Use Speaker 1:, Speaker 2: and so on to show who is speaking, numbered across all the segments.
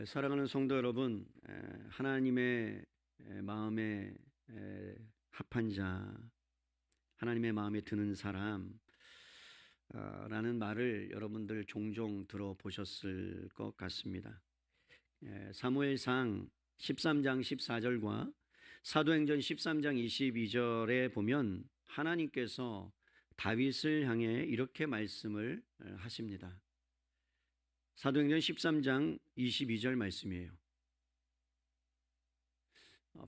Speaker 1: 사랑하는 성도 여러분, 하나님의 마음에 합한 자, 하나님의 마음에 드는 사람 라는 말을 여러분들 종종 들어보셨을 것 같습니다. 사무엘상 13장 14절과 사도행전 13장 22절에 보면 하나님께서 다윗을 향해 이렇게 말씀을 하십니다. 사도행전 13장 22절 말씀이에요.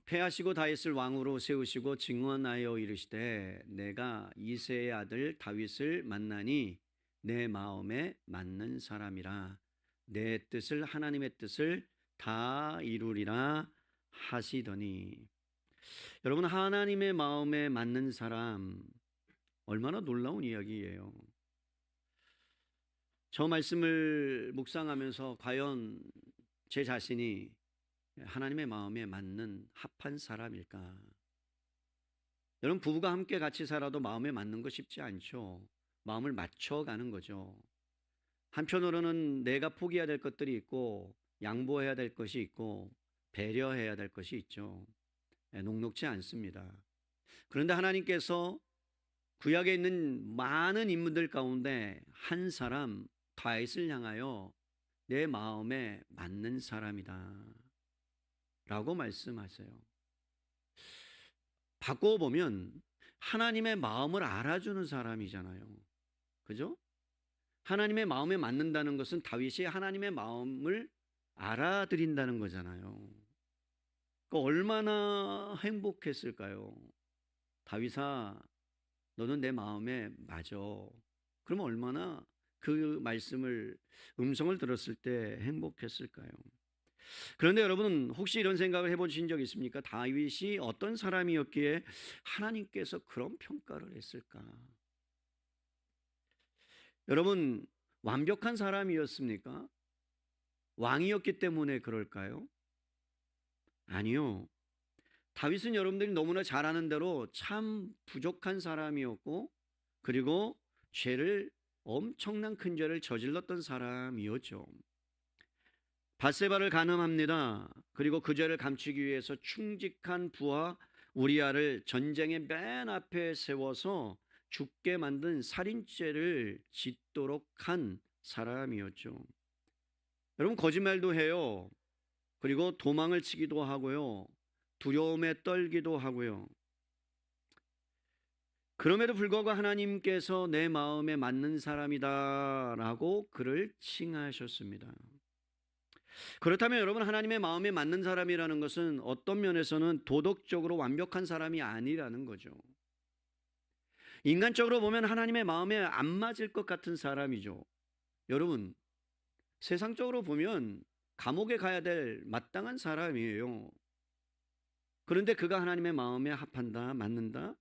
Speaker 1: 패하시고 다윗을 왕으로 세우시고 증언하여 이르시되 내가 이새의 아들 다윗을 만나니 내 마음에 맞는 사람이라 내 뜻을 하나님의 뜻을 다 이루리라 하시더니, 여러분, 하나님의 마음에 맞는 사람, 얼마나 놀라운 이야기예요. 저 말씀을 묵상하면서 과연 제 자신이 하나님의 마음에 맞는 합한 사람일까? 여러분, 부부가 함께 같이 살아도 마음에 맞는 거 쉽지 않죠. 마음을 맞춰가는 거죠. 한편으로는 내가 포기해야 될 것들이 있고 양보해야 될 것이 있고 배려해야 될 것이 있죠. 녹록지 않습니다. 그런데 하나님께서 구약에 있는 많은 인물들 가운데 한 사람, 다윗을 향하여 내 마음에 맞는 사람이다 라고 말씀하세요. 바꿔보면 하나님의 마음을 알아주는 사람이잖아요. 그죠? 하나님의 마음에 맞는다는 것은 다윗이 하나님의 마음을 알아들인다는 거잖아요. 얼마나 행복했을까요? 다윗아, 너는 내 마음에 맞아. 그러면 얼마나 그 말씀을, 음성을 들었을 때 행복했을까요? 그런데 여러분, 혹시 이런 생각을 해보신 적 있습니까? 다윗이 어떤 사람이었기에 하나님께서 그런 평가를 했을까? 여러분, 완벽한 사람이었습니까? 왕이었기 때문에 그럴까요? 아니요. 다윗은 여러분들이 너무나 잘 아는 대로 참 부족한 사람이었고, 그리고 엄청난 큰 죄를 저질렀던 사람이었죠. 밧세바를 간음합니다. 그리고 그 죄를 감추기 위해서 충직한 부하 우리아를 전쟁의 맨 앞에 세워서 죽게 만든 살인죄를 짓도록 한 사람이었죠. 여러분, 거짓말도 해요. 그리고 도망을 치기도 하고요. 두려움에 떨기도 하고요. 그럼에도 불구하고 하나님께서 내 마음에 맞는 사람이다 라고 그를 칭하셨습니다. 그렇다면 여러분, 하나님의 마음에 맞는 사람이라는 것은 어떤 면에서는 도덕적으로 완벽한 사람이 아니라는 거죠. 인간적으로 보면 하나님의 마음에 안 맞을 것 같은 사람이죠. 여러분, 세상적으로 보면 감옥에 가야 될 마땅한 사람이에요. 그런데 그가 하나님의 마음에 합한다, 맞는다?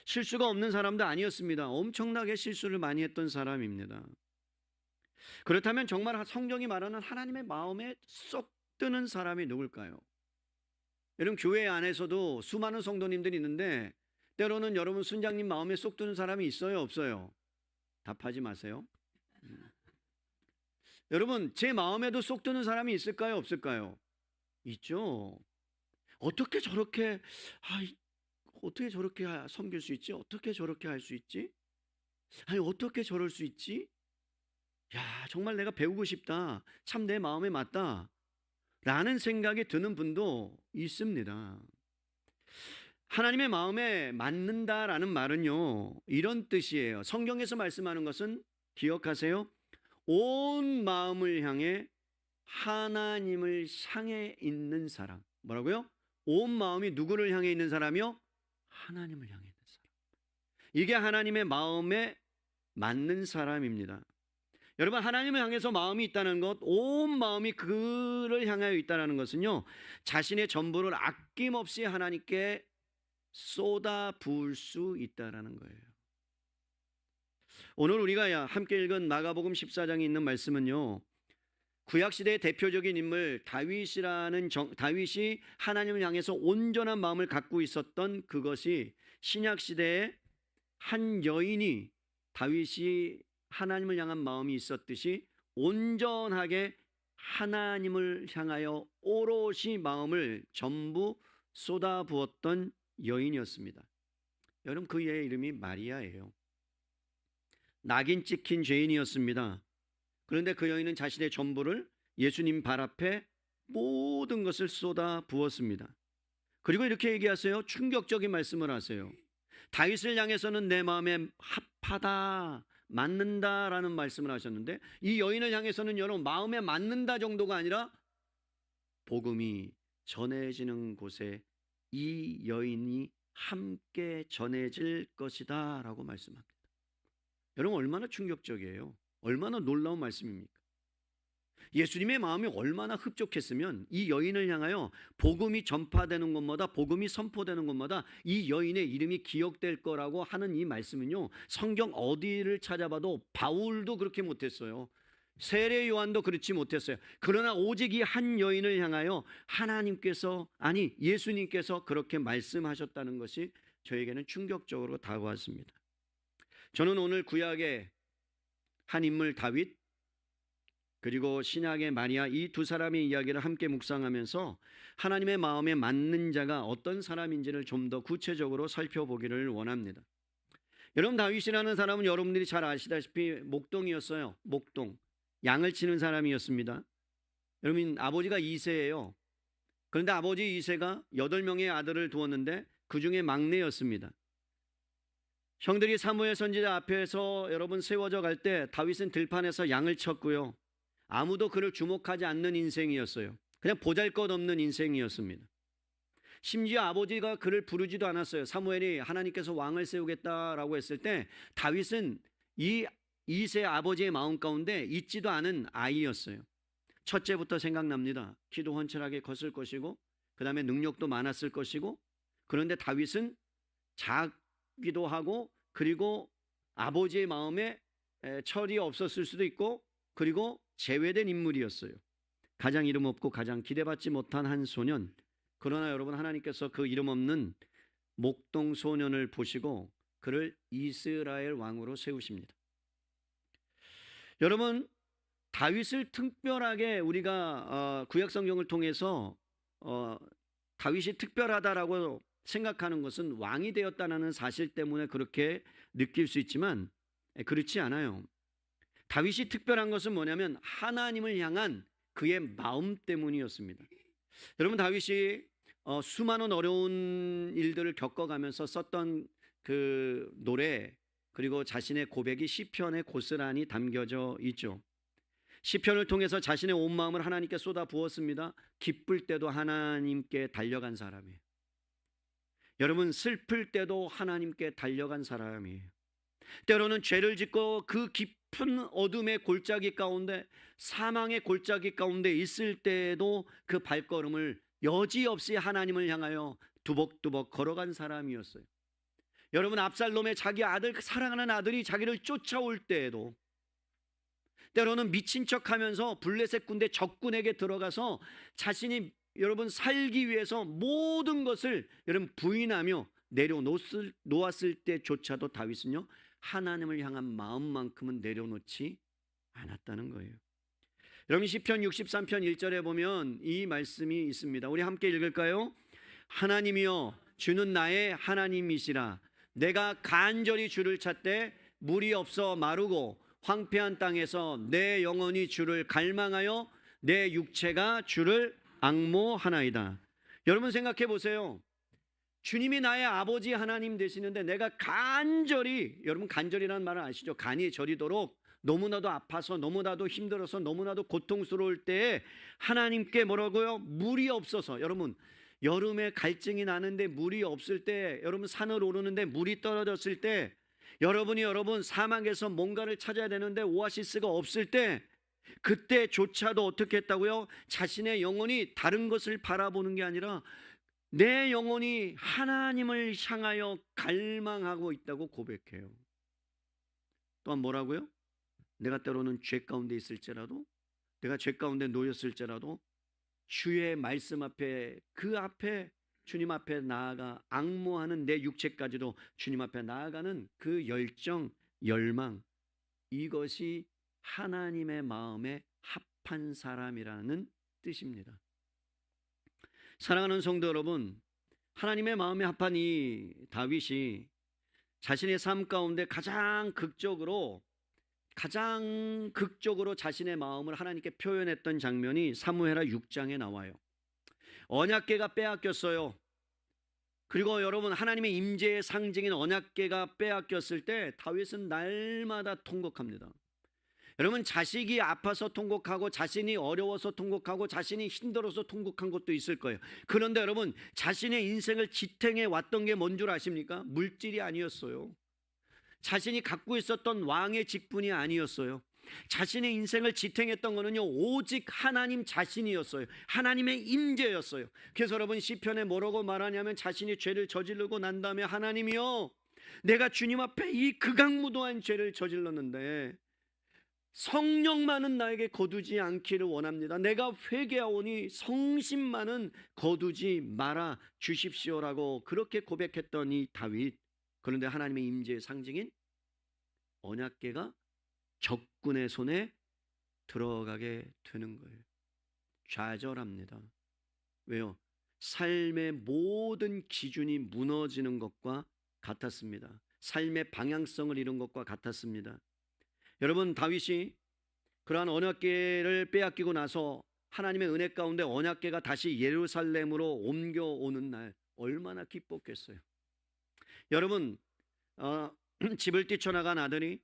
Speaker 1: 실수가 없는 사람도 아니었습니다. 엄청나게 실수를 많이 했던 사람입니다. 그렇다면 정말 성경이 말하는 하나님의 마음에 쏙 드는 사람이 누굴까요? 여러분, 교회 안에서도 수많은 성도님들이 있는데 때로는 여러분 순장님 마음에 쏙 드는 사람이 있어요, 없어요? 답하지 마세요. 여러분, 제 마음에도 쏙 드는 사람이 있을까요, 없을까요? 있죠. 어떻게 저렇게 섬길 수 있지? 어떻게 저렇게 할 수 있지? 아니, 어떻게 저럴 수 있지? 야, 정말 내가 배우고 싶다. 참 내 마음에 맞다. 라는 생각이 드는 분도 있습니다. 하나님의 마음에 맞는다라는 말은요, 이런 뜻이에요. 성경에서 말씀하는 것은 기억하세요. 온 마음을 향해 하나님을 향해 있는 사람. 뭐라고요? 온 마음이 누구를 향해 있는 사람이요? 하나님을 향해 있는 사람. 이게 하나님의 마음에 맞는 사람입니다. 여러분, 하나님을 향해서 마음이 있다는 것, 온 마음이 그를 향하여 있다는 것은요, 자신의 전부를 아낌없이 하나님께 쏟아 부을 수 있다는 거예요. 오늘 우리가 함께 읽은 마가복음 14장에 있는 말씀은요, 구약시대의 대표적인 인물 다윗이 하나님을 향해서 온전한 마음을 갖고 있었던 그것이 신약시대의 한 여인이 다윗이 하나님을 향한 마음이 있었듯이 온전하게 하나님을 향하여 오롯이 마음을 전부 쏟아부었던 여인이었습니다. 여러분, 그의 이름이 마리아예요. 낙인 찍힌 죄인이었습니다. 그런데 그 여인은 자신의 전부를 예수님 발 앞에 모든 것을 쏟아 부었습니다. 그리고 이렇게 얘기하세요. 충격적인 말씀을 하세요. 다윗을 향해서는 내 마음에 합하다, 맞는다라는 말씀을 하셨는데, 이 여인을 향해서는 여러분 마음에 맞는다 정도가 아니라 복음이 전해지는 곳에 이 여인이 함께 전해질 것이다 라고 말씀합니다. 여러분, 얼마나 충격적이에요. 얼마나 놀라운 말씀입니까? 예수님의 마음이 얼마나 흡족했으면 이 여인을 향하여 복음이 전파되는 곳마다, 복음이 선포되는 곳마다 이 여인의 이름이 기억될 거라고 하는 이 말씀은요, 성경 어디를 찾아봐도 바울도 그렇게 못했어요. 세례 요한도 그렇지 못했어요. 그러나 오직 이 한 여인을 향하여 하나님께서, 아니 예수님께서 그렇게 말씀하셨다는 것이 저에게는 충격적으로 다가왔습니다. 저는 오늘 구약의 한 인물 다윗, 그리고 신약의 마리아, 이 두 사람의 이야기를 함께 묵상하면서 하나님의 마음에 맞는 자가 어떤 사람인지를 좀 더 구체적으로 살펴보기를 원합니다. 여러분, 다윗이라는 사람은 여러분들이 잘 아시다시피 목동이었어요. 목동, 양을 치는 사람이었습니다. 여러분, 아버지가 이새예요. 그런데 아버지 이새가 8명의 아들을 두었는데 그 중에 막내였습니다. 형들이 사무엘 선지자 앞에서 여러분 세워져 갈 때 다윗은 들판에서 양을 쳤고요. 아무도 그를 주목하지 않는 인생이었어요. 그냥 보잘것없는 인생이었습니다. 심지어 아버지가 그를 부르지도 않았어요. 사무엘이 하나님께서 왕을 세우겠다라고 했을 때 다윗은 이 이세 아버지의 마음 가운데 있지도 않은 아이였어요. 첫째부터 생각납니다. 키도 헌칠하게 컸을 것이고, 그 다음에 능력도 많았을 것이고, 그런데 다윗은 작기도 하고, 그리고 아버지의 마음에 철이 없었을 수도 있고, 그리고 제외된 인물이었어요. 가장 이름 없고 가장 기대받지 못한 한 소년. 그러나 여러분, 하나님께서 그 이름 없는 목동 소년을 보시고 그를 이스라엘 왕으로 세우십니다. 여러분, 다윗을 특별하게 우리가 구약 성경을 통해서 다윗이 특별하다라고 생각하는 것은 왕이 되었다는 사실 때문에 그렇게 느낄 수 있지만 그렇지 않아요. 다윗이 특별한 것은 뭐냐면 하나님을 향한 그의 마음 때문이었습니다. 여러분, 다윗이 수많은 어려운 일들을 겪어가면서 썼던 그 노래, 그리고 자신의 고백이 시편에 고스란히 담겨져 있죠. 시편을 통해서 자신의 온 마음을 하나님께 쏟아 부었습니다. 기쁠 때도 하나님께 달려간 사람이에요. 여러분, 슬플 때도 하나님께 달려간 사람이에요. 때로는 죄를 짓고 그 깊은 어둠의 골짜기 가운데, 사망의 골짜기 가운데 있을 때에도 그 발걸음을 여지없이 하나님을 향하여 두벅두벅 걸어간 사람이었어요. 여러분, 압살롬의 자기 아들, 사랑하는 아들이 자기를 쫓아올 때에도 때로는 미친 척하면서 블레셋 군대 적군에게 들어가서 자신이 여러분 살기 위해서 모든 것을 여러분 부인하며 내려놓았을 때조차도 다윗은요, 하나님을 향한 마음만큼은 내려놓지 않았다는 거예요. 여러분, 시편 63편 1절에 보면 이 말씀이 있습니다. 우리 함께 읽을까요? 하나님이여, 주는 나의 하나님이시라. 내가 간절히 주를 찾되 물이 없어 마르고 황폐한 땅에서 내 영혼이 주를 갈망하여 내 육체가 주를 앙모하나이다. 여러분, 생각해 보세요. 주님이 나의 아버지 하나님 되시는데 내가 간절히, 여러분 간절이라는 말을 아시죠? 간이 저리도록 너무나도 아파서, 너무나도 힘들어서, 너무나도 고통스러울 때에 하나님께 뭐라고요? 물이 없어서. 여러분, 여름에 갈증이 나는데 물이 없을 때, 여러분 산을 오르는데 물이 떨어졌을 때, 여러분 사막에서 뭔가를 찾아야 되는데 오아시스가 없을 때, 그때조차도 어떻게 했다고요? 자신의 영혼이 다른 것을 바라보는 게 아니라 내 영혼이 하나님을 향하여 갈망하고 있다고 고백해요. 또한 뭐라고요? 내가 때로는 죄 가운데 있을지라도, 내가 죄 가운데 놓였을지라도 주의 말씀 앞에, 그 앞에 주님 앞에 나아가 앙모하는 내 육체까지도 주님 앞에 나아가는 그 열정, 열망, 이것이 하나님의 마음에 합한 사람이라는 뜻입니다. 사랑하는 성도 여러분, 하나님의 마음에 합한 이 다윗이 자신의 삶 가운데 가장 극적으로 자신의 마음을 하나님께 표현했던 장면이 사무엘하 6장에 나와요. 언약궤가 빼앗겼어요. 그리고 여러분, 하나님의 임재의 상징인 언약궤가 빼앗겼을 때 다윗은 날마다 통곡합니다. 여러분, 자식이 아파서 통곡하고 자신이 어려워서 통곡하고 자신이 힘들어서 통곡한 것도 있을 거예요. 그런데 여러분, 자신의 인생을 지탱해 왔던 게 뭔 줄 아십니까? 물질이 아니었어요. 자신이 갖고 있었던 왕의 직분이 아니었어요. 자신의 인생을 지탱했던 것은요, 오직 하나님 자신이었어요. 하나님의 임재였어요. 그래서 여러분, 시편에 뭐라고 말하냐면, 자신이 죄를 저지르고 난 다음에 하나님이요, 내가 주님 앞에 이 극악무도한 죄를 저질렀는데 성령만은 나에게 거두지 않기를 원합니다. 내가 회개하오니 성심만은 거두지 말아 주십시오라고 그렇게 고백했던 이 다윗. 그런데 하나님의 임재의 상징인 언약궤가 적군의 손에 들어가게 되는 거예요. 좌절합니다. 왜요? 삶의 모든 기준이 무너지는 것과 같았습니다. 삶의 방향성을 잃은 것과 같았습니다. 여러분, 다윗이 그러한 언약궤를 빼앗기고 나서 하나님의 은혜 가운데 언약궤가 다시 예루살렘으로 옮겨오는 날 얼마나 기뻤겠어요. 여러분, 집을 뛰쳐나간 아들이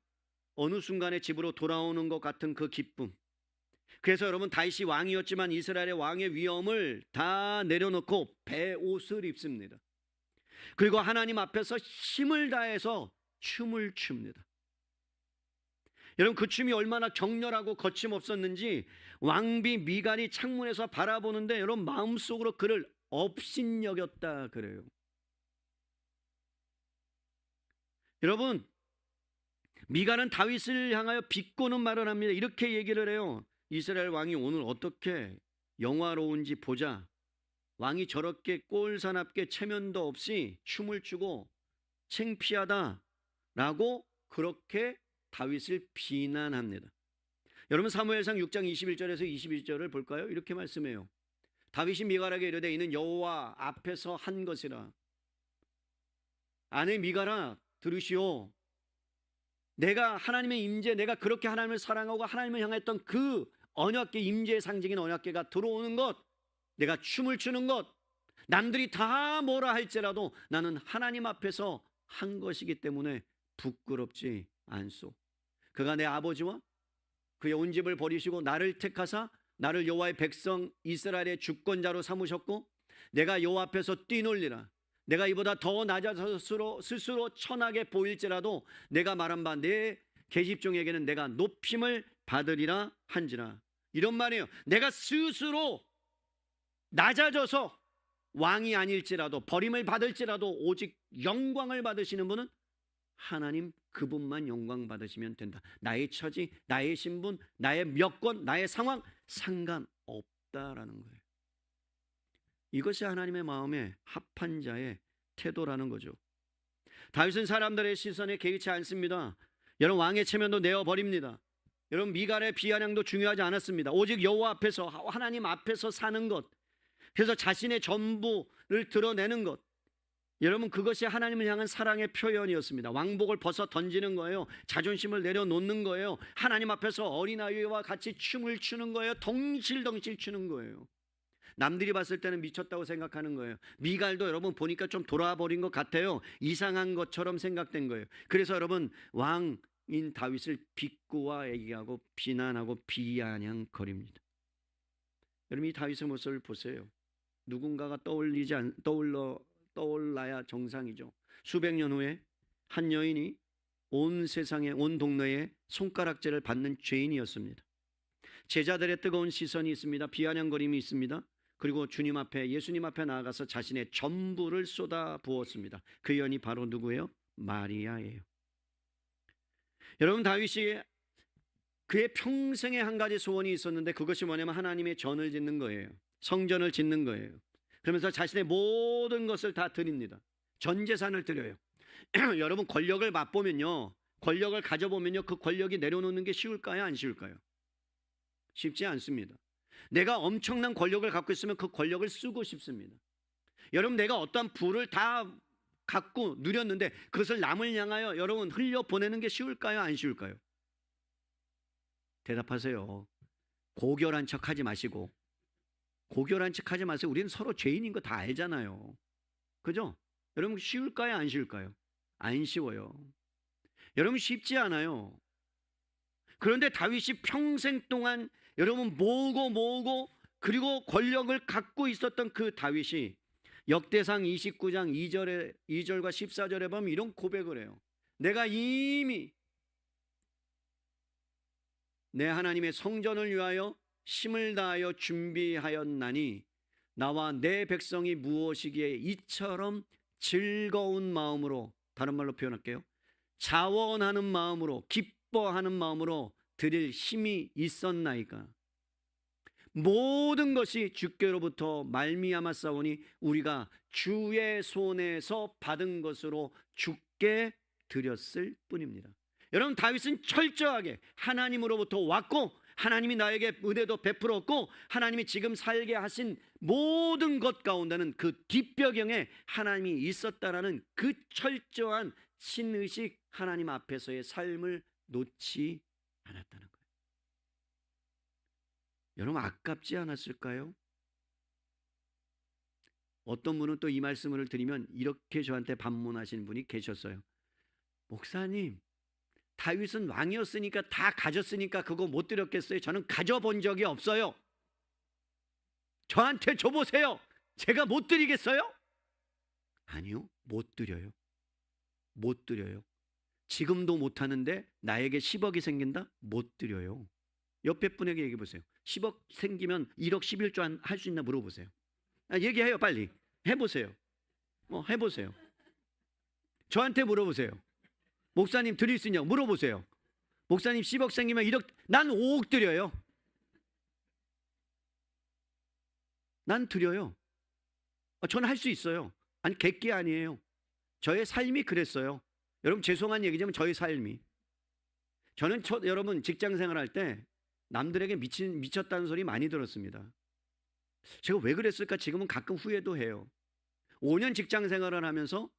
Speaker 1: 어느 순간에 집으로 돌아오는 것 같은 그 기쁨. 그래서 여러분, 다윗이 왕이었지만 이스라엘의 왕의 위엄을 다 내려놓고 베옷을 입습니다. 그리고 하나님 앞에서 힘을 다해서 춤을 춥니다. 여러분, 그 춤이 얼마나 격렬하고 거침없었는지 왕비 미갈이 창문에서 바라보는데 여러분, 마음속으로 그를 업신여겼다 그래요. 여러분, 미갈은 다윗을 향하여 비꼬는 말을 합니다. 이렇게 얘기를 해요. 이스라엘 왕이 오늘 어떻게 영화로운지 보자. 왕이 저렇게 꼴사납게 체면도 없이 춤을 추고 창피하다라고 그렇게 다윗을 비난합니다. 여러분, 사무엘상 6장 21절에서 22절을 볼까요? 이렇게 말씀해요. 다윗이 미갈에게 이르되 이는 여호와 앞에서 한 것이라. 아내 미갈아, 들으시오. 내가 하나님의 임재, 내가 그렇게 하나님을 사랑하고 하나님을 향했던 그 언약궤, 임재의 상징인 언약궤가 들어오는 것, 내가 춤을 추는 것, 남들이 다 뭐라 할지라도 나는 하나님 앞에서 한 것이기 때문에 부끄럽지 않소. 그가 내 아버지와 그의 온 집을 버리시고 나를 택하사 나를 여호와의 백성 이스라엘의 주권자로 삼으셨고 내가 여호와 앞에서 뛰놀리라. 내가 이보다 더 낮아서 스스로 천하게 보일지라도 내가 말한 바 내 계집종에게는 내가 높임을 받으리라 한지라. 이런 말이에요. 내가 스스로 낮아져서 왕이 아닐지라도 버림을 받을지라도 오직 영광을 받으시는 분은 하나님, 그분만 영광 받으시면 된다. 나의 처지, 나의 신분, 나의 여건, 나의 상황 상관없다라는 거예요. 이것이 하나님의 마음에 합한 자의 태도라는 거죠. 다윗은 사람들의 시선에 개의치 않습니다. 여러분, 왕의 체면도 내어버립니다. 여러분, 미갈의 비아냥도 중요하지 않았습니다. 오직 여호와 앞에서, 하나님 앞에서 사는 것, 그래서 자신의 전부를 드러내는 것, 여러분, 그것이 하나님을 향한 사랑의 표현이었습니다. 왕복을 벗어 던지는 거예요. 자존심을 내려놓는 거예요. 하나님 앞에서 어린아이와 같이 춤을 추는 거예요. 덩실덩실 추는 거예요. 남들이 봤을 때는 미쳤다고 생각하는 거예요. 미갈도 여러분 보니까 좀 돌아버린 것 같아요. 이상한 것처럼 생각된 거예요. 그래서 여러분, 왕인 다윗을 비꼬아 얘기하고 비난하고 비아냥거립니다. 여러분, 이 다윗의 모습을 보세요. 누군가가 떠올라야 정상이죠. 수백 년 후에 한 여인이 온 세상에, 온 동네에 손가락질을 받는 죄인이었습니다. 제자들의 뜨거운 시선이 있습니다. 비아냥거림이 있습니다. 그리고 주님 앞에, 예수님 앞에 나아가서 자신의 전부를 쏟아 부었습니다. 그 여인이 바로 누구예요? 마리아예요. 여러분, 다윗이 그의 평생에 한 가지 소원이 있었는데 그것이 뭐냐면 하나님의 전을 짓는 거예요. 성전을 짓는 거예요. 그러면서 자신의 모든 것을 다 드립니다. 전 재산을 드려요. 여러분, 권력을 맛보면요, 권력을 가져보면요, 그 권력이 내려놓는 게 쉬울까요? 안 쉬울까요? 쉽지 않습니다. 내가 엄청난 권력을 갖고 있으면 그 권력을 쓰고 싶습니다. 여러분, 내가 어떠한 부를 다 갖고 누렸는데 그것을 남을 향하여 여러분 흘려보내는 게 쉬울까요? 안 쉬울까요? 대답하세요. 고결한 척 하지 마시고. 고결한 척 하지 마세요. 우리는 서로 죄인인 거 다 알잖아요. 그죠? 여러분, 쉬울까요? 안 쉬울까요? 안 쉬워요. 여러분, 쉽지 않아요. 그런데 다윗이 평생 동안 여러분 모으고 그리고 권력을 갖고 있었던 그 다윗이 역대상 29장 2절과 14절에 보면 이런 고백을 해요. 내가 이미 내 하나님의 성전을 위하여 힘을 다하여 준비하였나니 나와 내 백성이 무엇이기에 이처럼 즐거운 마음으로, 다른 말로 표현할게요, 자원하는 마음으로, 기뻐하는 마음으로 드릴 힘이 있었나이까. 모든 것이 주께로부터 말미암았사오니 우리가 주의 손에서 받은 것으로 주께 드렸을 뿐입니다. 여러분, 다윗은 철저하게 하나님으로부터 왔고 하나님이 나에게 은혜도 베풀었고 하나님이 지금 살게 하신 모든 것 가운데는 그 뒷배경에 하나님이 있었다라는 그 철저한 신의식, 하나님 앞에서의 삶을 놓지 않았다는 거예요. 여러분, 아깝지 않았을까요? 어떤 분은 또 이 말씀을 드리면 이렇게 저한테 반문하시는 분이 계셨어요. 목사님, 다윗은 왕이었으니까 다 가졌으니까 그거 못 드렸겠어요? 저는 가져본 적이 없어요. 저한테 줘보세요. 제가 못 드리겠어요? 아니요, 못 드려요. 못 드려요. 지금도 못 하는데 나에게 10억이 생긴다? 못 드려요. 옆에 분에게 얘기해 보세요. 10억 생기면 1억 11조 할 수 있나 물어보세요. 얘기해요, 빨리. 해보세요. 해보세요. 저한테 물어보세요. 목사님 드릴 수 있냐고 물어보세요. 목사님 10억 생기면 1억, 난 5억 드려요. 난 드려요. 저는 할 수 있어요. 아니, 객기 아니에요. 저의 삶이 그랬어요. 여러분, 죄송한 얘기지만 저의 삶이. 저는 여러분 직장 생활할 때 남들에게 미쳤다는 소리 많이 들었습니다. 제가 왜 그랬을까 지금은 가끔 후회도 해요. 5년 직장 생활을 하면서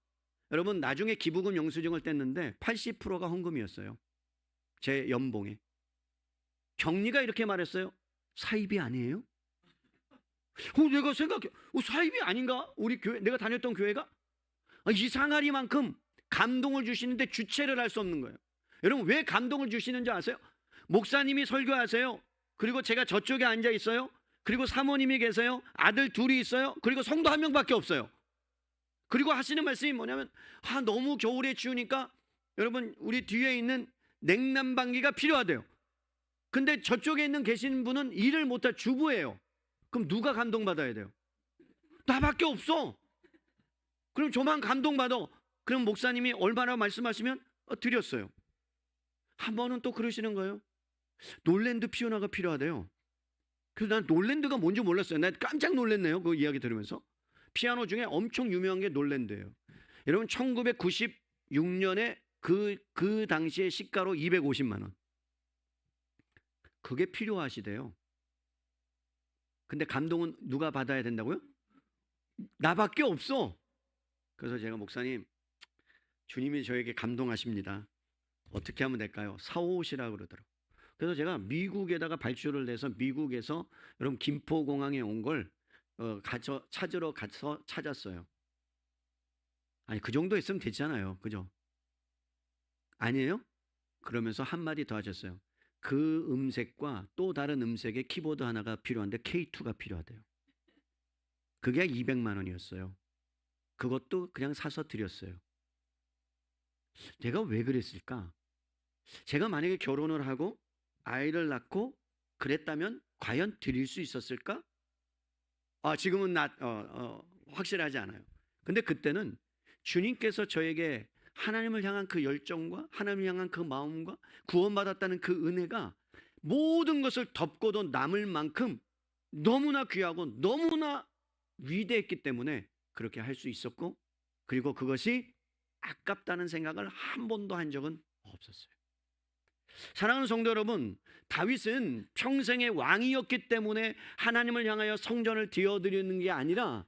Speaker 1: 여러분 나중에 기부금 영수증을 뗐는데 80%가 헌금이었어요. 제 연봉에. 경리가 이렇게 말했어요. 사입이 아니에요? 내가 생각해. 사입이 아닌가? 우리 교회, 내가 다녔던 교회가? 이상하리만큼 감동을 주시는데 주체를 할 수 없는 거예요. 여러분, 왜 감동을 주시는지 아세요? 목사님이 설교하세요. 그리고 제가 저쪽에 앉아 있어요. 그리고 사모님이 계세요. 아들 둘이 있어요. 그리고 성도 한 명밖에 없어요. 그리고 하시는 말씀이 뭐냐면 너무 겨울에 추우니까 여러분 우리 뒤에 있는 냉난방기가 필요하대요. 근데 저쪽에 있는 계신 분은 일을 못할 주부예요. 그럼 누가 감동받아야 돼요? 나밖에 없어. 그럼 저만 감동받아. 그럼 목사님이 얼마나 말씀하시면 드렸어요. 한 번은 또 그러시는 거예요. 놀랜드 피오나가 필요하대요. 그래서 난 놀랜드가 뭔지 몰랐어요. 난 깜짝 놀랐네요. 그 이야기 들으면서. 피아노 중에 엄청 유명한 게 놀랜드예요. 여러분 1996년에 그 당시에 시가로 250만 원. 그게 필요하시대요. 근데 감동은 누가 받아야 된다고요? 나밖에 없어. 그래서 제가 목사님, 주님이 저에게 감동하십니다. 어떻게 하면 될까요? 사오시라고 그러더라고요. 그래서 제가 미국에다가 발주를 내서 미국에서 여러분 김포공항에 온 걸 찾으러 가서 찾았어요. 아니, 그 정도 있으면 되잖아요. 그죠? 아니에요? 그러면서 한마디 더 하셨어요. 그 음색과 또 다른 음색의 키보드 하나가 필요한데 K2가 필요하대요. 그게 200만 원이었어요. 그것도 그냥 사서 드렸어요. 제가 왜 그랬을까? 제가 만약에 결혼을 하고 아이를 낳고 그랬다면 과연 드릴 수 있었을까? 지금은 확실하지 않아요. 근데 그때는 주님께서 저에게 하나님을 향한 그 열정과 하나님을 향한 그 마음과 구원받았다는 그 은혜가 모든 것을 덮고도 남을 만큼 너무나 귀하고 너무나 위대했기 때문에 그렇게 할 수 있었고, 그리고 그것이 아깝다는 생각을 한 번도 한 적은 없었어요. 사랑하는 성도 여러분, 다윗은 평생의 왕이었기 때문에 하나님을 향하여 성전을 드려드리는 게 아니라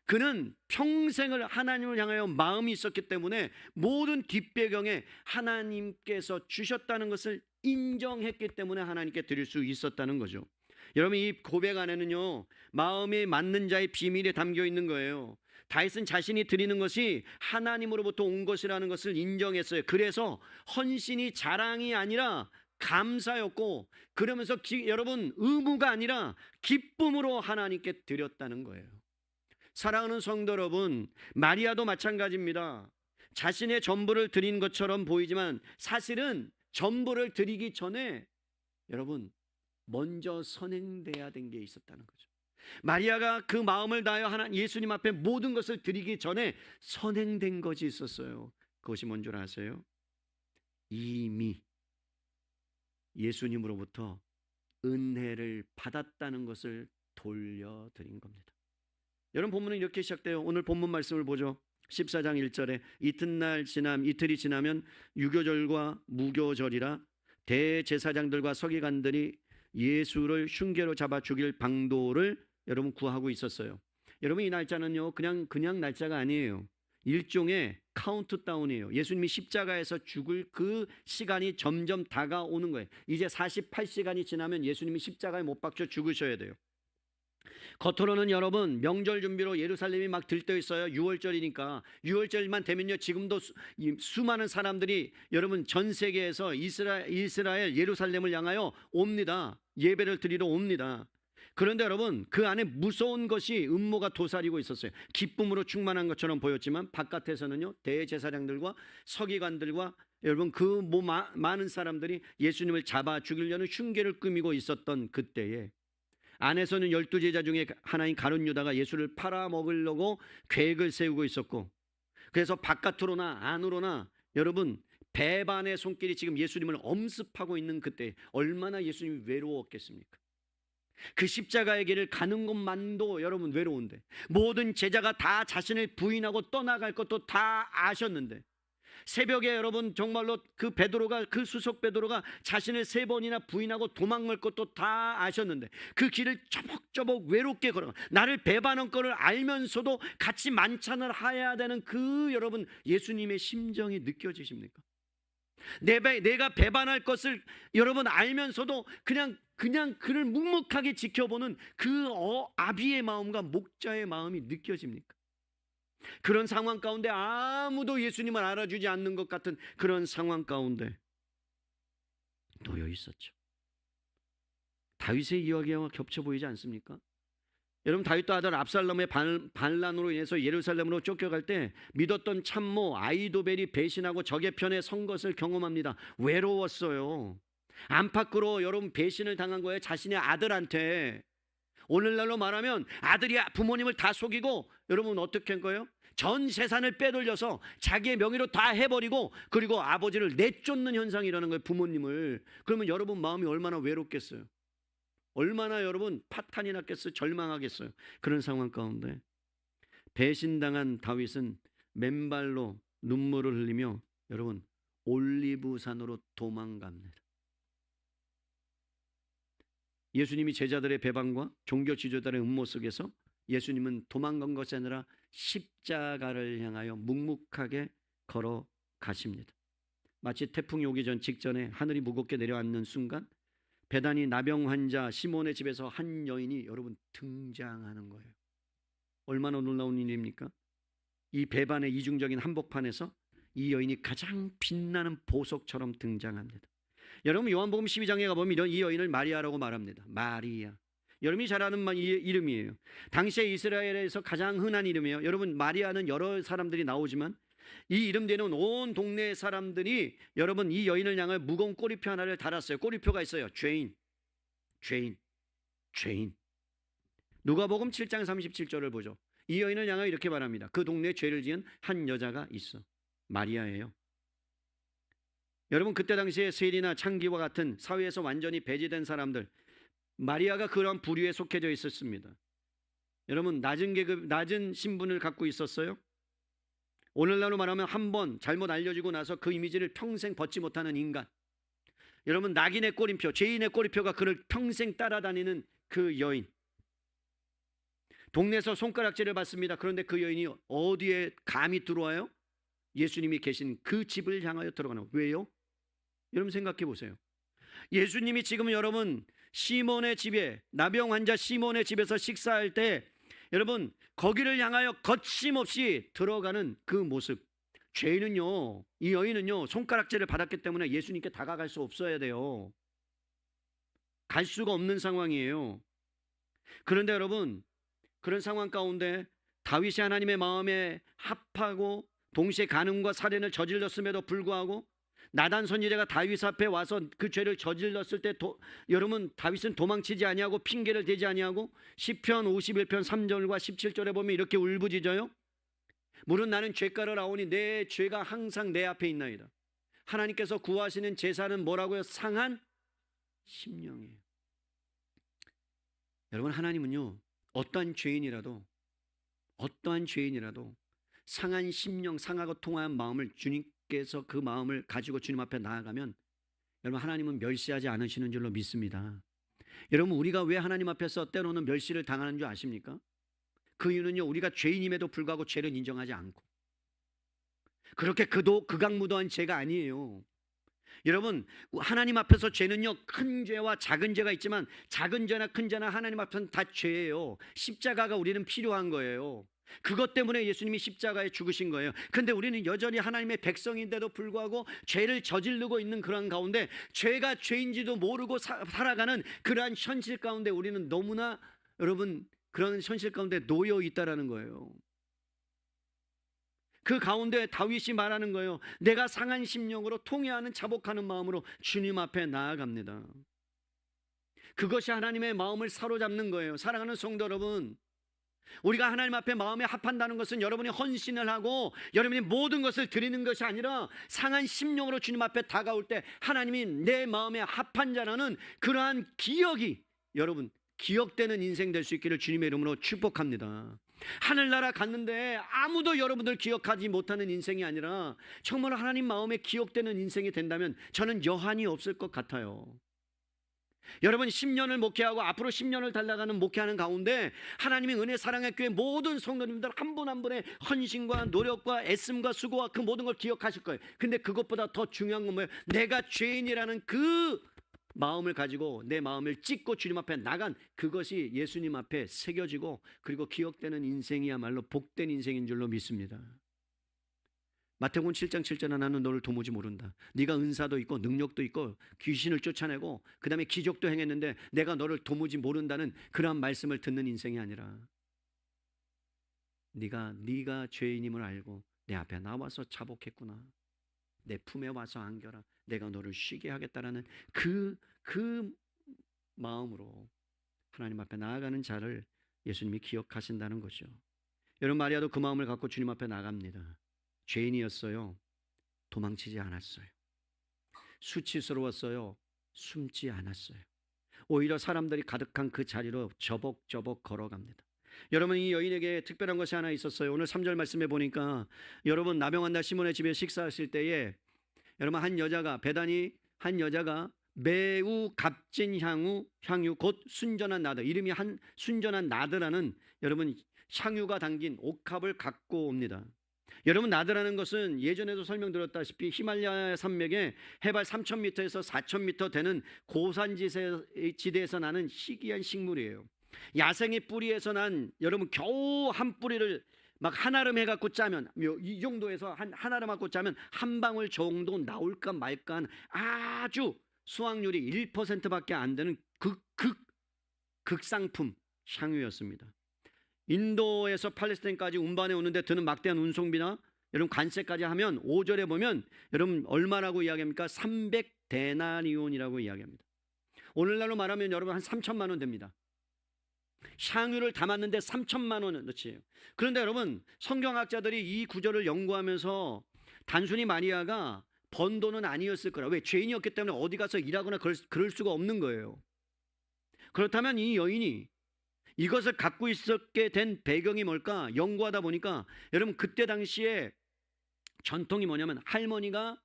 Speaker 1: 그는 평생을 하나님을 향하여 마음이 있었기 때문에 모든 뒷배경에 하나님께서 주셨다는 것을 인정했기 때문에 하나님께 드릴 수 있었다는 거죠. 여러분, 이 고백 안에는요, 마음에 맞는 자의 비밀이 담겨 있는 거예요. 다윗은 자신이 드리는 것이 하나님으로부터 온 것이라는 것을 인정했어요. 그래서 헌신이 자랑이 아니라 감사였고, 그러면서 여러분, 의무가 아니라 기쁨으로 하나님께 드렸다는 거예요. 사랑하는 성도 여러분, 마리아도 마찬가지입니다. 자신의 전부를 드린 것처럼 보이지만 사실은 전부를 드리기 전에 여러분, 먼저 선행돼야 된 게 있었다는 거죠. 마리아가 그 마음을 다하여 예수님 앞에 모든 것을 드리기 전에 선행된 것이 있었어요. 그것이 뭔 줄 아세요? 이미 예수님으로부터 은혜를 받았다는 것을 돌려드린 겁니다. 여러분, 본문은 이렇게 시작돼요. 오늘 본문 말씀을 보죠. 14장 1절에 이틀이 지나면 유교절과 무교절이라 대제사장들과 서기관들이 예수를 흉계로 잡아 죽일 방도를 여러분 구하고 있었어요. 여러분, 이 날짜는요, 그냥 날짜가 아니에요. 일종의 카운트다운이에요. 예수님이 십자가에서 죽을 그 시간이 점점 다가오는 거예요. 이제 48시간이 지나면 예수님이 십자가에 못 박혀 죽으셔야 돼요. 겉으로는 여러분 명절 준비로 예루살렘이 막 들떠 있어요. 6월절이니까 6월절만 되면요, 지금도 수많은 사람들이 여러분 전 세계에서 이스라엘 예루살렘을 향하여 옵니다. 예배를 드리러 옵니다. 그런데 여러분, 그 안에 무서운 것이 음모가 도사리고 있었어요. 기쁨으로 충만한 것처럼 보였지만 바깥에서는요, 대제사장들과 서기관들과 여러분 많은 사람들이 예수님을 잡아 죽이려는 흉계를 꾸미고 있었던 그때에 안에서는 12제자 중에 하나인 가룟 유다가 예수를 팔아먹으려고 계획을 세우고 있었고, 그래서 바깥으로나 안으로나 여러분 배반의 손길이 지금 예수님을 엄습하고 있는 그때 얼마나 예수님이 외로웠겠습니까? 그 십자가의 길을 가는 것만도 여러분 외로운데, 모든 제자가 다 자신을 부인하고 떠나갈 것도 다 아셨는데, 새벽에 여러분 정말로 그 수석 베드로가 자신을 3번이나 부인하고 도망갈 것도 다 아셨는데, 그 길을 쪼벅쪼벅 외롭게 걸어가 나를 배반한 거를 알면서도 같이 만찬을 해야 되는 그 여러분 예수님의 심정이 느껴지십니까? 내가 배반할 것을 여러분 알면서도 그냥 그를 묵묵하게 지켜보는 그 아비의 마음과 목자의 마음이 느껴집니까? 그런 상황 가운데 아무도 예수님을 알아주지 않는 것 같은 그런 상황 가운데 놓여 있었죠. 다윗의 이야기와 겹쳐 보이지 않습니까? 여러분, 다윗도 아들 압살롬의 반란으로 인해서 예루살렘으로 쫓겨갈 때 믿었던 참모 아히도벨이 배신하고 적의 편에 선 것을 경험합니다. 외로웠어요. 안팎으로 여러분 배신을 당한 거예요. 자신의 아들한테. 오늘날로 말하면 아들이 부모님을 다 속이고 여러분 어떻게 한 거예요? 전 재산을 빼돌려서 자기의 명의로 다 해버리고, 그리고 아버지를 내쫓는 현상이라는 거예요. 부모님을. 그러면 여러분 마음이 얼마나 외롭겠어요? 얼마나 여러분 파탄이 났겠어요? 절망하겠어요? 그런 상황 가운데 배신당한 다윗은 맨발로 눈물을 흘리며 여러분 올리브산으로 도망갑니다. 예수님이 제자들의 배반과 종교 지도자들의 음모 속에서 예수님은 도망간 것이 아니라 십자가를 향하여 묵묵하게 걸어가십니다. 마치 태풍이 오기 직전에 하늘이 무겁게 내려앉는 순간 배단위 나병 환자 시몬의 집에서 한 여인이 여러분 등장하는 거예요. 얼마나 놀라운 일입니까? 이 배반의 이중적인 한복판에서 이 여인이 가장 빛나는 보석처럼 등장합니다. 여러분, 요한복음 12장에 가보면 이 여인을 마리아라고 말합니다. 마리아. 여러분이 잘 아는 이름이에요. 당시에 이스라엘에서 가장 흔한 이름이에요. 여러분, 마리아는 여러 사람들이 나오지만 이 이름 되는 온 동네 사람들이 여러분 이 여인을 향해 무거운 꼬리표 하나를 달았어요. 꼬리표가 있어요. 죄인. 누가복음 7장 37절을 보죠. 이 여인을 향해 이렇게 말합니다. 그 동네에 죄를 지은 한 여자가 있어. 마리아예요. 여러분, 그때 당시에 세리나 창기와 같은 사회에서 완전히 배제된 사람들, 마리아가 그런 부류에 속해져 있었습니다. 여러분, 낮은 신분을 갖고 있었어요. 오늘날로 말하면 한 번 잘못 알려지고 나서 그 이미지를 평생 벗지 못하는 인간. 여러분 낙인의 꼬림표, 죄인의 꼬리표가 그를 평생 따라다니는 그 여인. 동네에서 손가락질을 받습니다. 그런데 그 여인이 어디에 감히 들어와요? 예수님이 계신 그 집을 향하여 들어가는 거예요. 왜요? 여러분 생각해 보세요. 예수님이 지금 여러분 시몬의 집에, 나병 환자 시몬의 집에서 식사할 때 여러분 거기를 향하여 거침없이 들어가는 그 모습. 죄인은요, 이 여인은요 손가락질을 받았기 때문에 예수님께 다가갈 수 없어야 돼요. 갈 수가 없는 상황이에요. 그런데 여러분 그런 상황 가운데 다윗이 하나님의 마음에 합하고 동시에 간음과 살인을 저질렀음에도 불구하고 나단 선지자가 다윗 앞에 와서 그 죄를 저질렀을 때 여러분 다윗은 도망치지 아니하고 핑계를 대지 아니하고 시편 51편 3절과 17절에 보면 이렇게 울부짖어요. 물은 나는 죄가를 아오니 내 죄가 항상 내 앞에 있나이다. 하나님께서 구하시는 제사는 뭐라고요? 상한 심령이에요. 여러분 하나님은요 어떠한 죄인이라도 상한 심령, 상하고 통한 마음을 주님께서 그 마음을 가지고 주님 앞에 나아가면 여러분 하나님은 멸시하지 않으시는 줄로 믿습니다. 여러분 우리가 왜 하나님 앞에서 때로는 멸시를 당하는 줄 아십니까? 그 이유는요 우리가 죄인임에도 불구하고 죄를 인정하지 않고 그렇게 극악무도한 죄가 아니에요. 여러분 하나님 앞에서 죄는요 큰 죄와 작은 죄가 있지만 작은 죄나 큰 죄나 하나님 앞에서는 다 죄예요. 십자가가 우리는 필요한 거예요. 그것 때문에 예수님이 십자가에 죽으신 거예요. 근데 우리는 여전히 하나님의 백성인데도 불구하고 죄를 저지르고 있는 그런 가운데 죄가 죄인지도 모르고 살아가는 그러한 현실 가운데 우리는 너무나 여러분 그런 현실 가운데 놓여 있다라는 거예요. 그 가운데 다윗이 말하는 거예요. 내가 상한 심령으로 통회하는 자복하는 마음으로 주님 앞에 나아갑니다. 그것이 하나님의 마음을 사로잡는 거예요. 사랑하는 성도 여러분, 우리가 하나님 앞에 마음에 합한다는 것은 여러분이 헌신을 하고 여러분이 모든 것을 드리는 것이 아니라 상한 심령으로 주님 앞에 다가올 때 하나님이 내 마음에 합한 자라는 그러한 기억이 여러분 기억되는 인생 될 수 있기를 주님의 이름으로 축복합니다. 하늘나라 갔는데 아무도 여러분들 기억하지 못하는 인생이 아니라 정말 하나님 마음에 기억되는 인생이 된다면 저는 여한이 없을 것 같아요. 여러분 10년을 목회하고 앞으로 10년을 달려가는 목회하는 가운데 하나님의 은혜 사랑의 교회 모든 성도님들 한 분 한 분의 헌신과 노력과 애씀과 수고와 그 모든 걸 기억하실 거예요. 근데 그것보다 더 중요한 건 뭐예요? 내가 죄인이라는 그 마음을 가지고 내 마음을 찢고 주님 앞에 나간 그것이 예수님 앞에 새겨지고 그리고 기억되는 인생이야말로 복된 인생인 줄로 믿습니다. 마태복음 7장 7절에 나는 너를 도무지 모른다. 네가 은사도 있고 능력도 있고 귀신을 쫓아내고 그 다음에 기적도 행했는데 내가 너를 도무지 모른다는 그러한 말씀을 듣는 인생이 아니라 네가 죄인임을 알고 내 앞에 나와서 자복했구나. 내 품에 와서 안겨라. 내가 너를 쉬게 하겠다라는 그 마음으로 하나님 앞에 나아가는 자를 예수님이 기억하신다는 거죠. 여러분 마리아도 그 마음을 갖고 주님 앞에 나갑니다. 죄인이었어요. 도망치지 않았어요. 수치스러웠어요. 숨지 않았어요. 오히려 사람들이 가득한 그 자리로 저벅저벅 걸어갑니다. 여러분 이 여인에게 특별한 것이 하나 있었어요. 오늘 3절 말씀해 보니까 여러분 나병환자 시몬의 집에 식사하실 때에 여러분 한 여자가 매우 값진 향유 곧 순전한 나드, 이름이 한 순전한 나드라는 여러분 향유가 담긴 옥합을 갖고 옵니다. 여러분 나드라는 것은 예전에도 설명드렸다시피 히말라야 산맥에 해발 3,000m에서 4,000m 되는 고산지대에서 나는 희귀한 식물이에요. 야생의 뿌리에서 난 여러분 겨우 한 뿌리를 막 한아름 해갖고 짜면 이 정도에서 한아름 갖고 짜면 한 방울 정도 나올까 말까 한 아주 수확률이 1%밖에 안 되는 극상품 향유였습니다. 인도에서 팔레스타인까지 운반해 오는데 드는 막대한 운송비나 여러분 관세까지 하면 5절에 보면 여러분 얼마라고 이야기합니까? 300데나리온이라고 이야기합니다. 오늘날로 말하면 여러분 한 3천만 원 됩니다. 향유를 담았는데 3천만 원어치예요. 그런데 여러분 성경학자들이 이 구절을 연구하면서 단순히 마리아가 번 돈은 아니었을 거라. 왜? 죄인이었기 때문에 어디 가서 일하거나 그럴 수가 없는 거예요. 그렇다면 이 여인이 이것을 갖고 있었게 된 배경이 뭘까? 연구하다 보니까 여러분 그때 당시에 전통이 뭐냐면 할머니가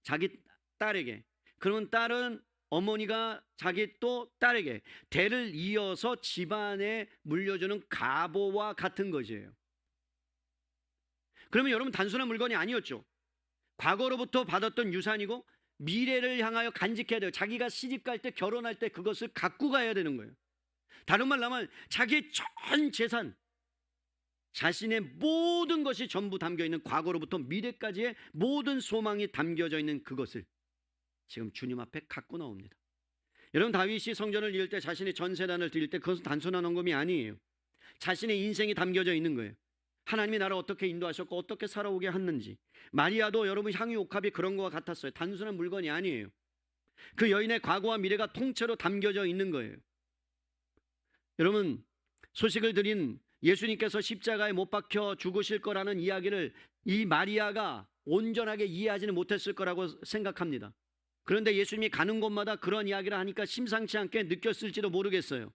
Speaker 1: 자기 딸에게 그러면 딸은 어머니가 자기 또 딸에게 대를 이어서 집안에 물려주는 가보와 같은 것이에요. 그러면 여러분 단순한 물건이 아니었죠. 과거로부터 받았던 유산이고 미래를 향하여 간직해야 돼요. 자기가 시집 갈 때, 결혼할 때 그것을 갖고 가야 되는 거예요. 다른 말로 하면 자기의 전 재산, 자신의 모든 것이 전부 담겨있는, 과거로부터 미래까지의 모든 소망이 담겨져 있는 그것을 지금 주님 앞에 갖고 나옵니다. 여러분, 다윗이 성전을 이을 때, 자신의 전세단을 드릴 때 그것은 단순한 헌금이 아니에요. 자신의 인생이 담겨져 있는 거예요. 하나님이 나를 어떻게 인도하셨고 어떻게 살아오게 했는지. 마리아도 여러분 향유 옥합이 그런 것과 같았어요. 단순한 물건이 아니에요. 그 여인의 과거와 미래가 통째로 담겨져 있는 거예요. 여러분, 소식을 드린 예수님께서 십자가에 못 박혀 죽으실 거라는 이야기를 이 마리아가 온전하게 이해하지는 못했을 거라고 생각합니다. 그런데 예수님이 가는 곳마다 그런 이야기를 하니까 심상치 않게 느꼈을지도 모르겠어요.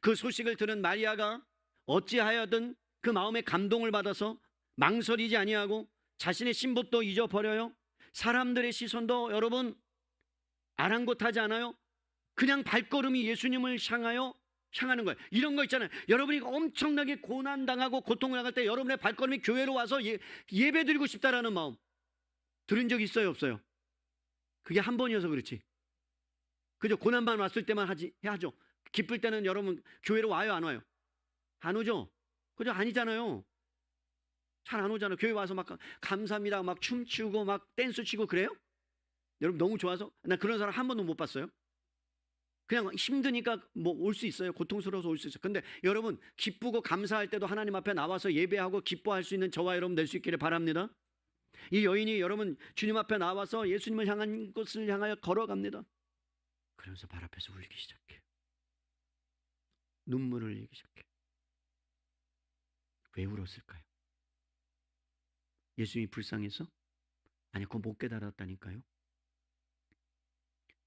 Speaker 1: 그 소식을 들은 마리아가 어찌하여든 그 마음에 감동을 받아서 망설이지 아니하고 자신의 신분도 잊어버려요. 사람들의 시선도 여러분 아랑곳하지 않아요. 그냥 발걸음이 예수님을 향하는 거예요. 이런 거 있잖아요. 여러분이 엄청나게 고난당하고 고통을 당할 때 여러분의 발걸음이 교회로 와서 예배 드리고 싶다라는 마음 들은 적 있어요, 없어요? 그게 한 번이어서 그렇지. 그죠? 고난만 왔을 때만 하죠. 기쁠 때는 여러분 교회로 와요, 안 와요? 안 오죠? 그죠? 아니잖아요. 잘 안 오잖아요. 교회 와서 막 감사합니다 막 춤추고 막 댄스 치고 그래요? 여러분 너무 좋아서? 나 그런 사람 한 번도 못 봤어요. 그냥 힘드니까 뭐 올 수 있어요. 고통스러워서 올 수 있어요. 근데 여러분 기쁘고 감사할 때도 하나님 앞에 나와서 예배하고 기뻐할 수 있는 저와 여러분 될 수 있기를 바랍니다. 이 여인이 여러분 주님 앞에 나와서 예수님을 향한 곳을 향하여 걸어갑니다. 그러면서 발 앞에서 울기 시작해. 눈물을 흘리기 시작해. 왜 울었을까요? 예수님이 불쌍해서? 아니, 그거 못 깨달았다니까요.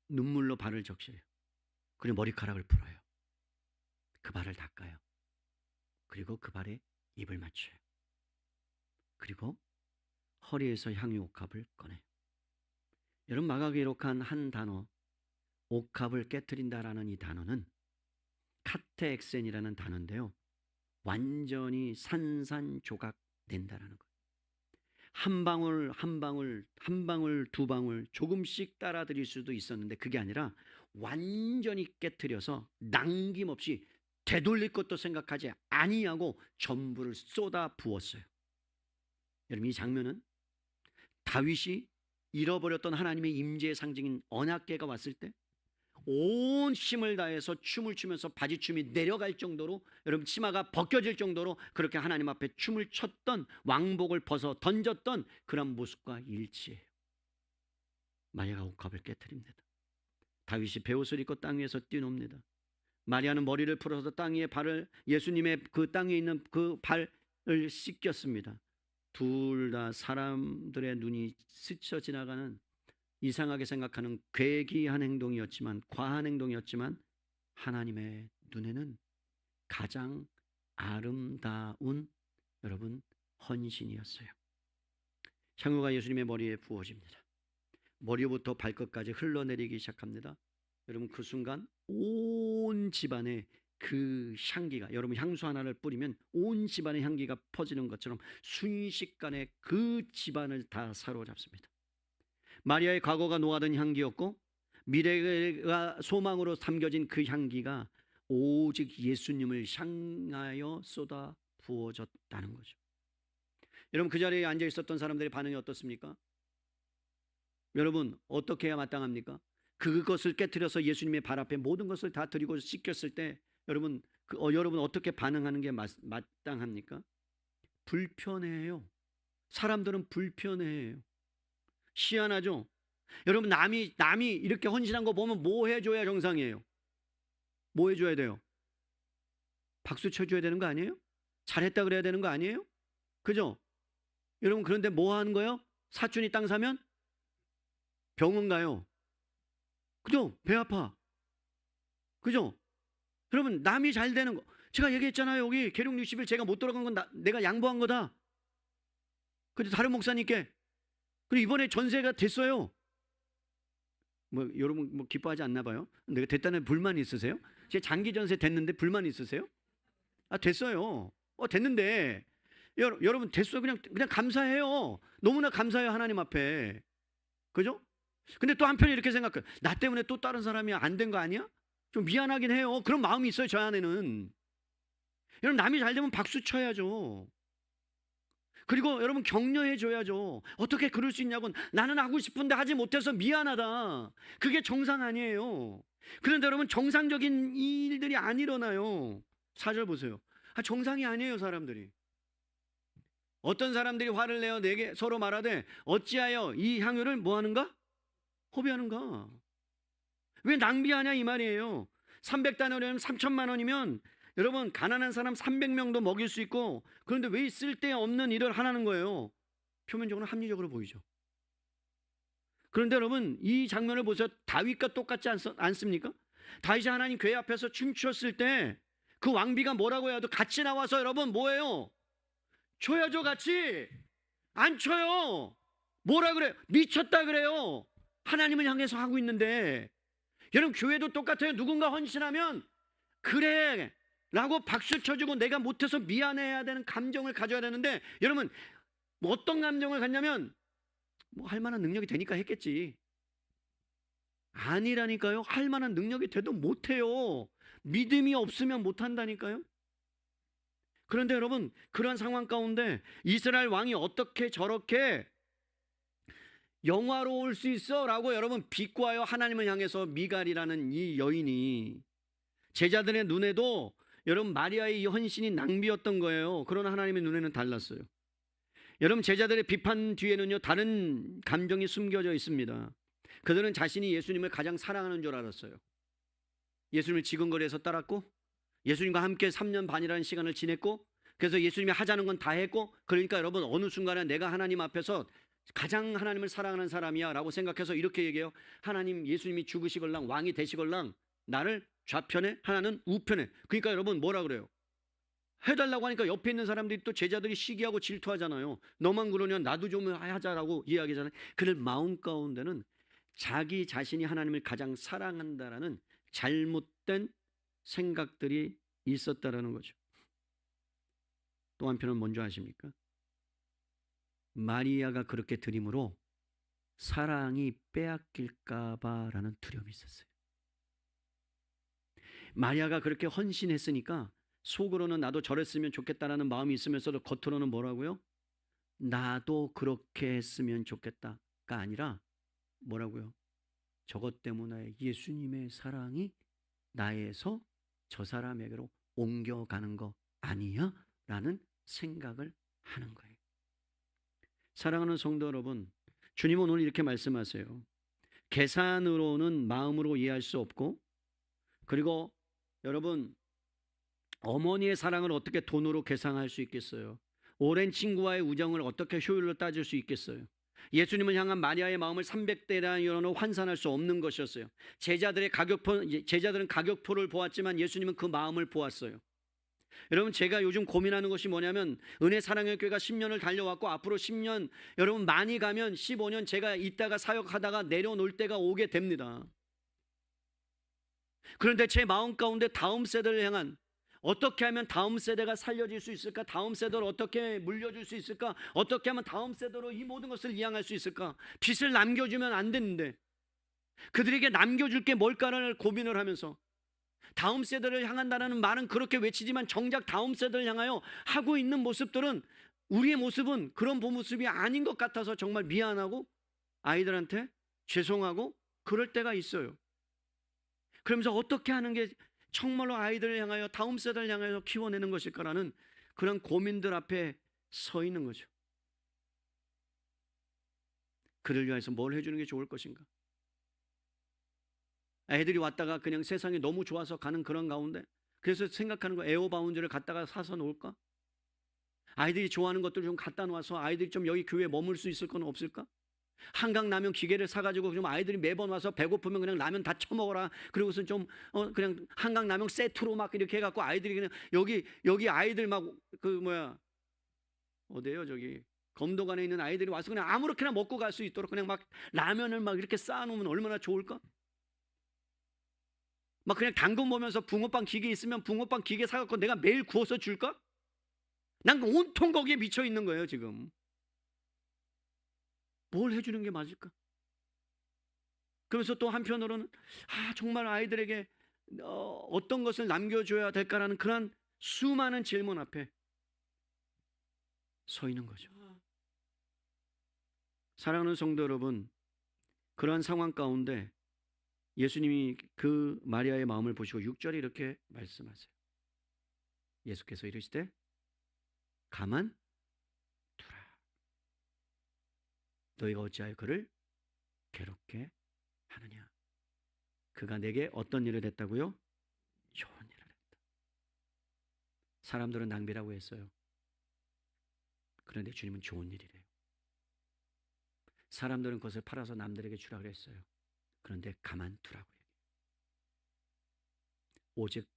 Speaker 1: 눈물로 발을 적셔요. 그리고 머리카락을 풀어요. 그 발을 닦아요. 그리고 그 발에 입을 맞춰요. 그리고 허리에서 향유 옥합을 꺼내요. 여러분, 마가복음에 기록한 한 단어, 옥합을 깨트린다라는 이 단어는 카테엑센이라는 단어인데요, 완전히 산산조각 낸다라는 거예요. 한 방울 한 방울, 한 방울 두 방울 조금씩 따라드릴 수도 있었는데 그게 아니라 완전히 깨트려서 남김없이 되돌릴 것도 생각하지 아니하고 전부를 쏟아 부었어요. 여러분, 이 장면은 다윗이 잃어버렸던 하나님의 임재의 상징인 언약궤가 왔을 때 온 힘을 다해서 춤을 추면서 바지춤이 내려갈 정도로, 여러분 치마가 벗겨질 정도로 그렇게 하나님 앞에 춤을 췄던, 왕복을 벗어 던졌던 그런 모습과 일치해요. 마리아가 옥합을 깨트립니다. 다윗이 베옷을 입고 땅 위에서 뛰놉니다. 마리아는 머리를 풀어서 땅 위에 발을, 예수님의 그 땅 위에 있는 그 발을 씻겼습니다. 둘 다 사람들의 눈이 스쳐 지나가는 이상하게 생각하는 괴기한 행동이었지만, 과한 행동이었지만 하나님의 눈에는 가장 아름다운 여러분 헌신이었어요. 향유가 예수님의 머리에 부어집니다. 머리부터 발끝까지 흘러내리기 시작합니다. 여러분, 그 순간 온 집안에 그 향기가, 여러분 향수 하나를 뿌리면 온 집안의 향기가 퍼지는 것처럼 순식간에 그 집안을 다 사로잡습니다. 마리아의 과거가 놓아든 향기였고 미래가 소망으로 담겨진 그 향기가 오직 예수님을 향하여 쏟아 부어졌다는 거죠. 여러분, 그 자리에 앉아 있었던 사람들의 반응이 어떻습니까? 여러분, 어떻게 해야 마땅합니까? 그것을 깨트려서 예수님의 발 앞에 모든 것을 다 드리고 씻겼을 때 여러분, 여러분 어떻게 반응하는 게 마땅합니까? 불편해요. 사람들은 불편해요. 희한하죠? 여러분, 남이 이렇게 헌신한 거 보면 뭐 해줘야 정상이에요? 뭐 해줘야 돼요? 박수 쳐줘야 되는 거 아니에요? 잘했다 그래야 되는 거 아니에요? 그죠? 여러분, 그런데 뭐 하는 거예요? 사촌이 땅 사면 병원 가요. 그죠? 배 아파. 그죠? 여러분, 남이 잘 되는 거, 제가 얘기했잖아요. 여기 계룡 60일 제가 못 돌아간 건 내가 양보한 거다. 근데 다른 목사님께, 그리고 이번에 전세가 됐어요. 뭐 여러분 뭐 기뻐하지 않나 봐요. 내가 됐다는 불만 있으세요? 제 장기 전세 됐는데 불만 있으세요? 아 됐어요. 됐는데 여러분 됐어요. 그냥 감사해요. 너무나 감사해요 하나님 앞에. 그죠? 근데 또 한편에 이렇게 생각해요. 나 때문에 또 다른 사람이 안 된 거 아니야? 좀 미안하긴 해요. 그런 마음이 있어요 저 안에는. 여러분 남이 잘 되면 박수 쳐야죠. 그리고 여러분 격려해 줘야죠. 어떻게 그럴 수 있냐고. 나는 하고 싶은데 하지 못해서 미안하다. 그게 정상 아니에요. 그런데 여러분 정상적인 일들이 안 일어나요. 4절 보세요. 정상이 아니에요 사람들이. 어떤 사람들이 화를 내어 내게 서로 말하되 어찌하여 이 향유를 뭐하는가? 허비하는가? 왜 낭비하냐 이 말이에요. 300다나리면 3천만 원이면 여러분 가난한 사람 300명도 먹일 수 있고, 그런데 왜 쓸데없는 일을 하라는 거예요. 표면적으로 합리적으로 보이죠. 그런데 여러분 이 장면을 보세요. 다윗과 똑같지 않습니까? 다윗이 하나님 궤 앞에서 춤추었을 때 그 왕비가 뭐라고 해도 같이 나와서 여러분 뭐예요? 쳐야죠. 같이 안 쳐요. 뭐라 그래요? 미쳤다 그래요. 하나님을 향해서 하고 있는데. 여러분 교회도 똑같아요. 누군가 헌신하면 그래 라고 박수 쳐주고 내가 못해서 미안해야 되는 감정을 가져야 되는데, 여러분 뭐 어떤 감정을 갖냐면 뭐 할 만한 능력이 되니까 했겠지. 아니라니까요. 할 만한 능력이 돼도 못해요. 믿음이 없으면 못한다니까요. 그런데 여러분 그런 상황 가운데 이스라엘 왕이 어떻게 저렇게 영화로울 수 있어? 라고 여러분 비꼬아요. 하나님을 향해서 미갈이라는 이 여인이. 제자들의 눈에도 여러분 마리아의 이 헌신이 낭비였던 거예요. 그러나 하나님의 눈에는 달랐어요. 여러분 제자들의 비판 뒤에는요 다른 감정이 숨겨져 있습니다. 그들은 자신이 예수님을 가장 사랑하는 줄 알았어요. 예수님을 지근거리에서 따랐고 예수님과 함께 3년 반이라는 시간을 지냈고, 그래서 예수님이 하자는 건 다 했고, 그러니까 여러분 어느 순간에 내가 하나님 앞에서 가장 하나님을 사랑하는 사람이야 라고 생각해서 이렇게 얘기해요. 하나님 예수님이 죽으시걸랑 왕이 되시걸랑 나를 좌편에 하나는 우편에. 그러니까 여러분 뭐라 그래요? 해달라고 하니까 옆에 있는 사람들이 또 제자들이 시기하고 질투하잖아요. 너만 그러냐 나도 좀 하자라고 이야기하잖아요. 그들 마음 가운데는 자기 자신이 하나님을 가장 사랑한다라는 잘못된 생각들이 있었다라는 거죠. 또 한편은 뭔지 아십니까? 마리아가 그렇게 드림으로 사랑이 빼앗길까 봐라는 두려움이 있었어요. 마리아가 그렇게 헌신했으니까 속으로는 나도 저랬으면 좋겠다라는 마음이 있으면서도 겉으로는 뭐라고요? 나도 그렇게 했으면 좋겠다가 아니라 뭐라고요? 저것 때문에 예수님의 사랑이 나에서 저 사람에게로 옮겨가는 거 아니야? 라는 생각을 하는 거예요. 사랑하는 성도 여러분, 주님은 오늘 이렇게 말씀하세요. 계산으로는 마음으로 이해할 수 없고, 그리고 여러분 어머니의 사랑을 어떻게 돈으로 계산할 수 있겠어요? 오랜 친구와의 우정을 어떻게 효율로 따질 수 있겠어요? 예수님을 향한 마리아의 마음을 300대라는 환산할 수 없는 것이었어요. 제자들은 가격표를 보았지만 예수님은 그 마음을 보았어요. 여러분 제가 요즘 고민하는 것이 뭐냐면, 은혜 사랑의 교회가 10년을 달려왔고 앞으로 10년 여러분 많이 가면 15년 제가 있다가 사역하다가 내려놓을 때가 오게 됩니다. 그런데 제 마음 가운데 다음 세대를 향한, 어떻게 하면 다음 세대가 살려질 수 있을까? 다음 세대를 어떻게 물려줄 수 있을까? 어떻게 하면 다음 세대로 이 모든 것을 이양할 수 있을까? 빚을 남겨주면 안 되는데 그들에게 남겨줄 게 뭘까를 고민을 하면서, 다음 세대를 향한다는 말은 그렇게 외치지만 정작 다음 세대를 향하여 하고 있는 모습들은, 우리의 모습은 그런 모습이 아닌 것 같아서 정말 미안하고 아이들한테 죄송하고 그럴 때가 있어요. 그러면서 어떻게 하는 게 정말로 아이들을 향하여 다음 세대를 향하여 키워내는 것일까라는 그런 고민들 앞에 서 있는 거죠. 그들 위해서 뭘 해주는 게 좋을 것인가? 애들이 왔다가 그냥 세상이 너무 좋아서 가는 그런 가운데, 그래서 생각하는 거, 에어바운드를 갖다가 사서 놓을까? 아이들이 좋아하는 것들 좀 갖다 놓아서 아이들이 좀 여기 교회에 머물 수 있을 건 없을까? 한강라면 기계를 사가지고 좀 아이들이 매번 와서 배고프면 그냥 라면 다 처먹어라. 그리고서 좀 그냥 한강라면 세트로 막 이렇게 해갖고 아이들이 그냥 여기 아이들 막 어디에요 저기 검도관에 있는 아이들이 와서 그냥 아무렇게나 먹고 갈 수 있도록 그냥 막 라면을 막 이렇게 쌓아놓으면 얼마나 좋을까? 막 그냥 당근 보면서 붕어빵 기계 있으면 붕어빵 기계 사갖고 내가 매일 구워서 줄까? 난 온통 거기에 미쳐 있는 거예요 지금. 뭘 해주는 게 맞을까? 그래서 또 한편으로는 정말 아이들에게 어떤 것을 남겨줘야 될까라는 그런 수많은 질문 앞에 서 있는 거죠. 사랑하는 성도 여러분, 그러한 상황 가운데 예수님이 그 마리아의 마음을 보시고 6절에 이렇게 말씀하세요. 예수께서 이르시되 가만 두라. 너희가 어찌하여 그를 괴롭게 하느냐. 그가 내게 어떤 일을 했다고요? 좋은 일을 했다. 사람들은 낭비라고 했어요. 그런데 주님은 좋은 일이래요. 사람들은 그것을 팔아서 남들에게 주라 그랬어요. 그런데 가만두라고 얘기해요. 오직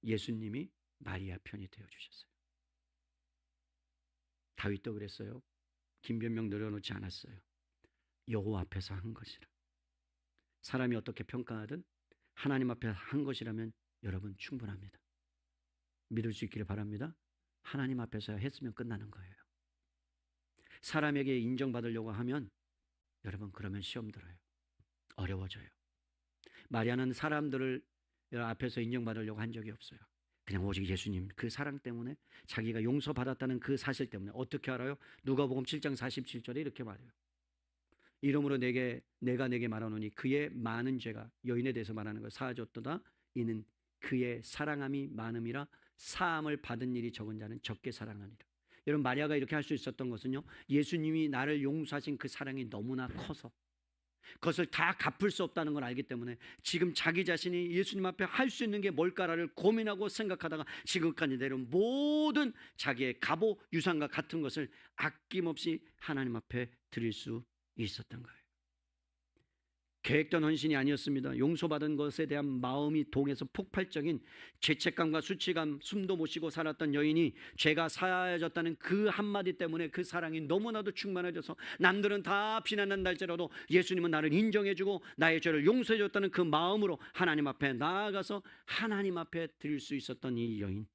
Speaker 1: 예수님이 마리아 편이 되어주셨어요. 다윗도 그랬어요. 김변명 늘어놓지 않았어요. 여호와 앞에서 한 것이라. 사람이 어떻게 평가하든 하나님 앞에 한 것이라면 여러분 충분합니다. 믿을 수 있기를 바랍니다. 하나님 앞에서 했으면 끝나는 거예요. 사람에게 인정받으려고 하면 여러분 그러면 시험 들어요. 어려워져요. 마리아는 사람들을 앞에서 인정받으려고 한 적이 없어요. 그냥 오직 예수님 그 사랑 때문에 자기가 용서받았다는 그 사실 때문에. 어떻게 알아요? 누가복음 7장 47절에 이렇게 말해요. 이러므로 내가 내게 말하노니 그의 많은 죄가, 여인에 대해서 말하는 거, 사하졌도다. 이는 그의 사랑함이 많음이라 사함을 받은 일이 적은 자는 적게 사랑하니라. 여러분 마리아가 이렇게 할 수 있었던 것은요, 예수님이 나를 용서하신 그 사랑이 너무나 커서 그것을 다 갚을 수 없다는 걸 알기 때문에 지금 자기 자신이 예수님 앞에 할 수 있는 게 뭘까를 고민하고 생각하다가 지금까지 내려온 모든 자기의 갑오 유산과 같은 것을 아낌없이 하나님 앞에 드릴 수 있었던 거예요. 계획된 헌신이 아니었습니다. 용서받은 것에 대한 마음이 동해서 폭발적인 죄책감과 수치감, 숨도 못 쉬고 살았던 여인이 죄가 사하여졌다는 그 한마디 때문에 그 사랑이 너무나도 충만해져서 남들은 다 비난한다 할지라도 예수님은 나를 인정해주고 나의 죄를 용서해줬다는 그 마음으로 하나님 앞에 나아가서 하나님 앞에 드릴 수 있었던 이 여인.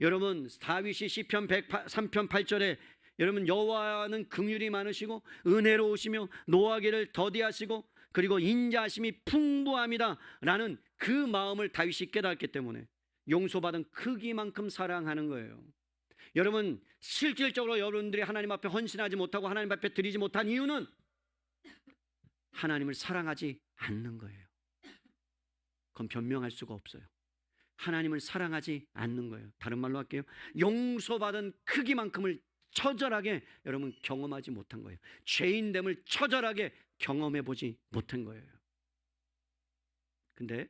Speaker 1: 여러분 다윗이 시편 103편 8절에 여러분 여호와는 긍휼이 많으시고 은혜로우시며 노하기를 더디하시고 그리고 인자하심이 풍부함이다 라는 그 마음을 다윗이 깨달았기 때문에 용서받은 크기만큼 사랑하는 거예요. 여러분 실질적으로 여러분들이 하나님 앞에 헌신하지 못하고 하나님 앞에 드리지 못한 이유는 하나님을 사랑하지 않는 거예요. 그건 변명할 수가 없어요. 하나님을 사랑하지 않는 거예요. 다른 말로 할게요. 용서받은 크기만큼을 처절하게 여러분 경험하지 못한 거예요. 죄인됨을 처절하게 경험해 보지 못한 거예요. 근데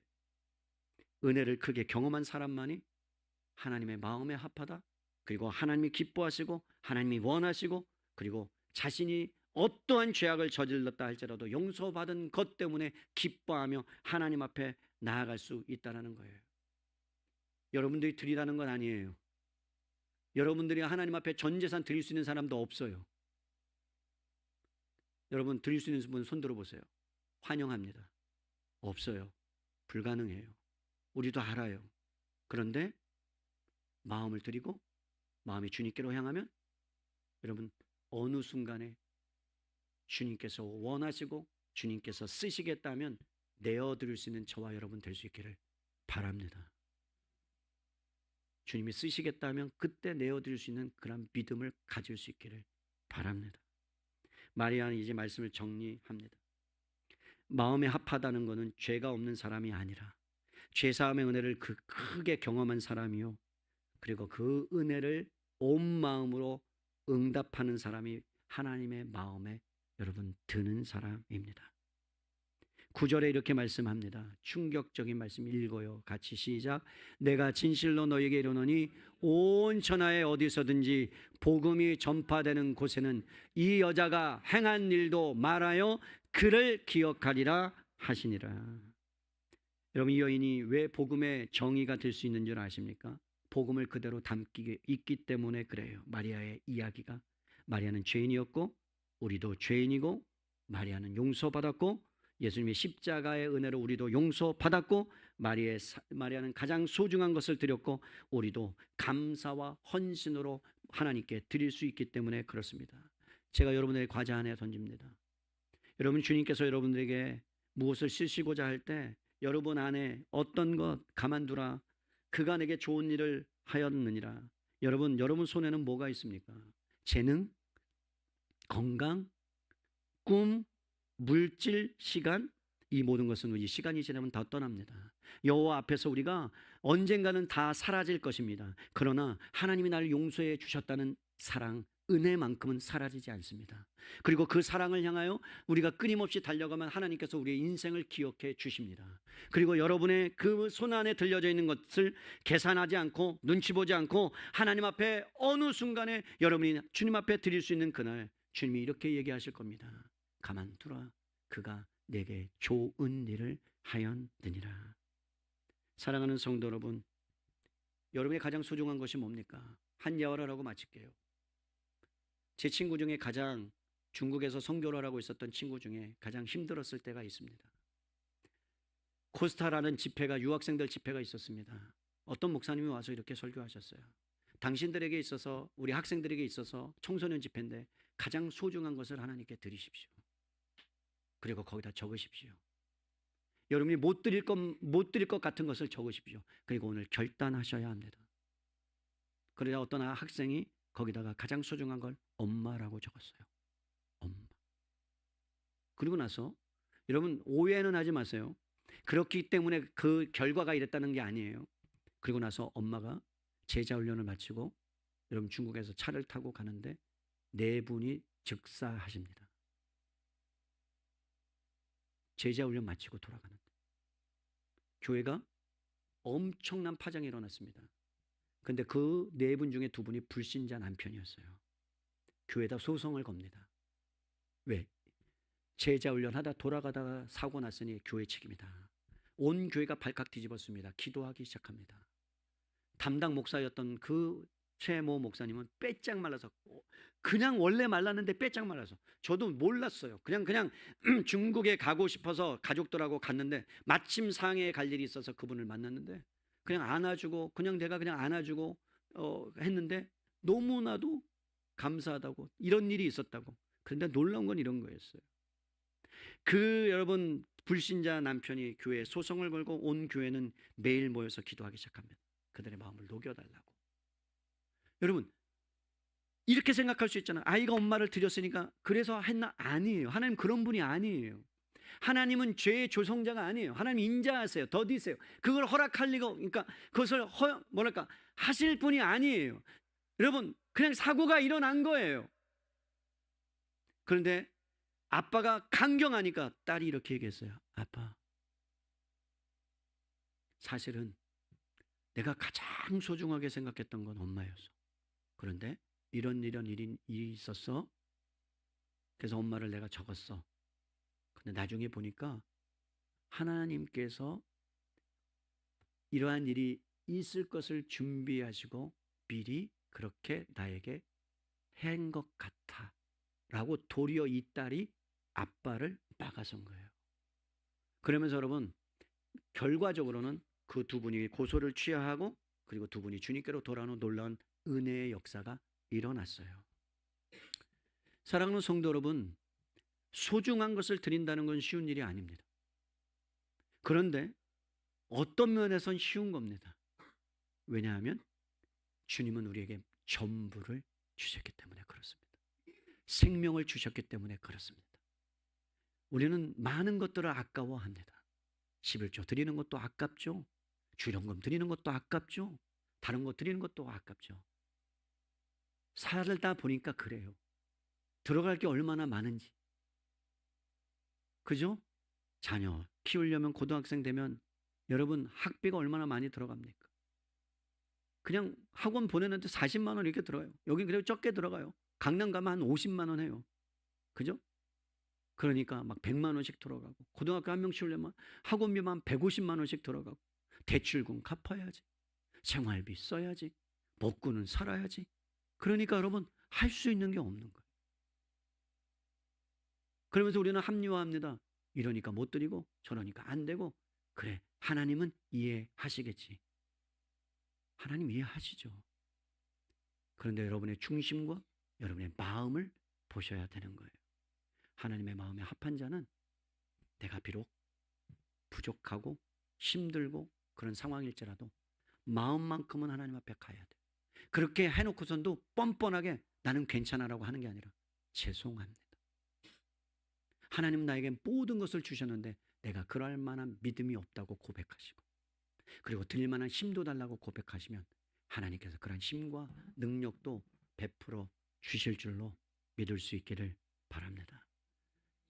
Speaker 1: 은혜를 크게 경험한 사람만이 하나님의 마음에 합하다, 그리고 하나님이 기뻐하시고 하나님이 원하시고 그리고 자신이 어떠한 죄악을 저질렀다 할지라도 용서받은 것 때문에 기뻐하며 하나님 앞에 나아갈 수 있다는 거예요. 여러분들이 드리라는 건 아니에요. 여러분들이 하나님 앞에 전 재산 드릴 수 있는 사람도 없어요. 여러분 드릴 수 있는 분 손 들어보세요. 환영합니다. 없어요. 불가능해요. 우리도 알아요. 그런데 마음을 드리고 마음이 주님께로 향하면 여러분 어느 순간에 주님께서 원하시고 주님께서 쓰시겠다면 내어드릴 수 있는 저와 여러분 될 수 있기를 바랍니다. 주님이 쓰시겠다면 그때 내어드릴 수 있는 그런 믿음을 가질 수 있기를 바랍니다. 마리아는 이제 말씀을 정리합니다. 마음에 합하다는 것은 죄가 없는 사람이 아니라 죄사함의 은혜를 크게 경험한 사람이요, 그리고 그 은혜를 온 마음으로 응답하는 사람이 하나님의 마음에 여러분 드는 사람입니다. 9절에 이렇게 말씀합니다. 충격적인 말씀 읽어요. 같이 시작. 내가 진실로 너에게 이르노니 온 천하에 어디서든지 복음이 전파되는 곳에는 이 여자가 행한 일도 말하여 그를 기억하리라 하시니라. 여러분 이 여인이 왜 복음의 정의가 될 수 있는 줄 아십니까? 복음을 그대로 담기 있기 때문에 그래요. 마리아의 이야기가 마리아는 죄인이었고 우리도 죄인이고 마리아는 용서받았고 예수님의 십자가의 은혜로 우리도 용서받았고 마리아는 가장 소중한 것을 드렸고 우리도 감사와 헌신으로 하나님께 드릴 수 있기 때문에 그렇습니다. 제가 여러분에게 과자 하나 던집니다. 여러분, 주님께서 여러분들에게 무엇을 쓰시고자 할 때 여러분 안에 어떤 것 가만두라 그가 내게 좋은 일을 하였느니라. 여러분 손에는 뭐가 있습니까? 재능, 건강, 꿈, 물질, 시간, 이 모든 것은 우리 시간이 지나면 다 떠납니다. 여호와 앞에서 우리가 언젠가는 다 사라질 것입니다. 그러나 하나님이 나를 용서해 주셨다는 사랑, 은혜만큼은 사라지지 않습니다. 그리고 그 사랑을 향하여 우리가 끊임없이 달려가면 하나님께서 우리의 인생을 기억해 주십니다. 그리고 여러분의 그 손 안에 들려져 있는 것을 계산하지 않고 눈치 보지 않고 하나님 앞에 어느 순간에 여러분이 주님 앞에 드릴 수 있는 그날 주님이 이렇게 얘기하실 겁니다. 가만두라 그가 내게 좋은 일을 하였느니라. 사랑하는 성도 여러분, 여러분의 가장 소중한 것이 뭡니까? 한 예화를 하고 마칠게요. 제 친구 중에 가장 중국에서 선교를 하고 있었던 친구 중에 가장 힘들었을 때가 있습니다. 코스타라는 집회가 유학생들 집회가 있었습니다. 어떤 목사님이 와서 이렇게 설교하셨어요. 당신들에게 있어서 우리 학생들에게 있어서 청소년 집회인데 가장 소중한 것을 하나님께 드리십시오. 그리고 거기다 적으십시오. 여러분이 못 드릴 것 같은 것을 적으십시오. 그리고 오늘 결단하셔야 합니다. 그러자 어떤 학생이 거기다가 가장 소중한 걸 엄마라고 적었어요. 엄마. 그리고 나서 여러분 오해는 하지 마세요. 그렇기 때문에 그 결과가 이랬다는 게 아니에요. 그리고 나서 엄마가 제자 훈련을 마치고 여러분 중국에서 차를 타고 가는데 네 분이 즉사하십니다. 제자 훈련 마치고 돌아가는데 교회가 엄청난 파장이 일어났습니다. 근데 그 네 분 중에 두 분이 불신자 남편이었어요. 교회에다 소송을 겁니다. 왜? 제자 훈련하다 돌아가다가 사고 났으니 교회 책임이다. 온 교회가 발칵 뒤집었습니다. 기도하기 시작합니다. 담당 목사였던 그 최모 목사님은 빼짝 말라서 그냥 원래 말랐는데 빼짝 말라서 저도 몰랐어요. 그냥 중국에 가고 싶어서 가족들하고 갔는데 마침 상해에 갈 일이 있어서 그분을 만났는데 그냥 안아주고 내가 그냥 안아주고 했는데 너무나도 감사하다고 이런 일이 있었다고. 그런데 놀라운 건 이런 거였어요. 그 여러분 불신자 남편이 교회에 소송을 걸고 온 교회는 매일 모여서 기도하기 시작합니다. 그들의 마음을 녹여달라고. 여러분 이렇게 생각할 수 있잖아요. 아이가 엄마를 드렸으니까 그래서 했나? 아니에요. 하나님 그런 분이 아니에요. 하나님은 죄의 조성자가 아니에요. 하나님 인자하세요. 더디세요. 그걸 허락할 리가, 그러니까 그것을 하실 분이 아니에요. 여러분 그냥 사고가 일어난 거예요. 그런데 아빠가 강경하니까 딸이 이렇게 얘기했어요. 아빠, 사실은 내가 가장 소중하게 생각했던 건 엄마였어. 그런데 이런 일이 있었어. 그래서 엄마를 내가 적었어. 근데 나중에 보니까 하나님께서 이러한 일이 있을 것을 준비하시고 미리 그렇게 나에게 한 것 같아 라고 도리어 이 딸이 아빠를 막아선 거예요. 그러면서 여러분 결과적으로는 그 두 분이 고소를 취하하고 그리고 두 분이 주님께로 돌아오는 놀라운 은혜의 역사가 일어났어요. 사랑하는 성도 여러분, 소중한 것을 드린다는 건 쉬운 일이 아닙니다. 그런데 어떤 면에선 쉬운 겁니다. 왜냐하면 주님은 우리에게 전부를 주셨기 때문에 그렇습니다. 생명을 주셨기 때문에 그렇습니다. 우리는 많은 것들을 아까워합니다. 11조 드리는 것도 아깝죠. 주령금 드리는 것도 아깝죠. 다른 것 드리는 것도 아깝죠. 살다 보니까 그래요. 들어갈 게 얼마나 많은지. 그죠? 자녀 키우려면 고등학생 되면 여러분 학비가 얼마나 많이 들어갑니까? 그냥 학원 보내는데 40만 원 이렇게 들어가요. 여기 그래도 적게 들어가요. 강남 가면 한 50만 원 해요. 그죠? 그러니까 막 100만 원씩 들어가고 고등학교 한 명 치우려면 학원비만 150만 원씩 들어가고 대출금 갚아야지. 생활비 써야지. 먹고는 살아야지. 그러니까 여러분 할 수 있는 게 없는 거예요. 그러면서 우리는 합리화합니다. 이러니까 못 드리고 저러니까 안 되고. 그래, 하나님은 이해하시겠지. 하나님 이해하시죠. 그런데 여러분의 중심과 여러분의 마음을 보셔야 되는 거예요. 하나님의 마음에 합한 자는 내가 비록 부족하고 힘들고 그런 상황일지라도 마음만큼은 하나님 앞에 가야 돼. 그렇게 해놓고선도 뻔뻔하게 나는 괜찮아라고 하는 게 아니라 죄송합니다. 하나님 나에게 모든 것을 주셨는데 내가 그럴 만한 믿음이 없다고 고백하시고, 그리고 드릴 만한 힘도 달라고 고백하시면 하나님께서 그런 힘과 능력도 베풀어 주실 줄로 믿을 수 있기를 바랍니다.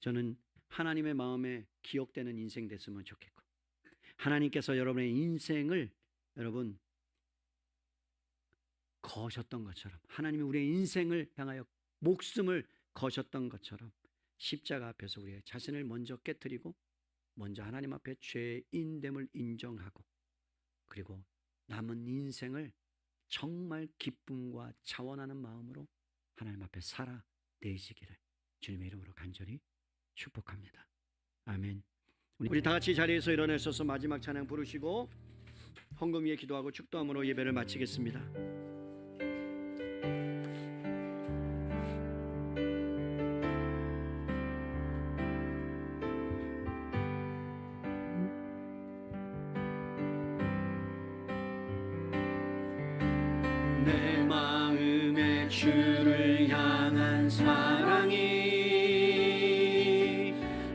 Speaker 1: 저는 하나님의 마음에 기억되는 인생 됐으면 좋겠고, 하나님께서 여러분의 인생을 여러분 거셨던 것처럼, 하나님이 우리의 인생을 향하여 목숨을 거셨던 것처럼 십자가 앞에서 우리의 자신을 먼저 깨트리고 먼저 하나님 앞에 죄인됨을 인정하고, 그리고 남은 인생을 정말 기쁨과 자원하는 마음으로 하나님 앞에 살아내시기를 주님의 이름으로 간절히 축복합니다. 아멘. 우리 다 같이 자리에서 일어나셔서 마지막 찬양 부르시고 헌금 위에 기도하고 축도함으로 예배를 마치겠습니다. 내 마음에 주를 향한 사랑이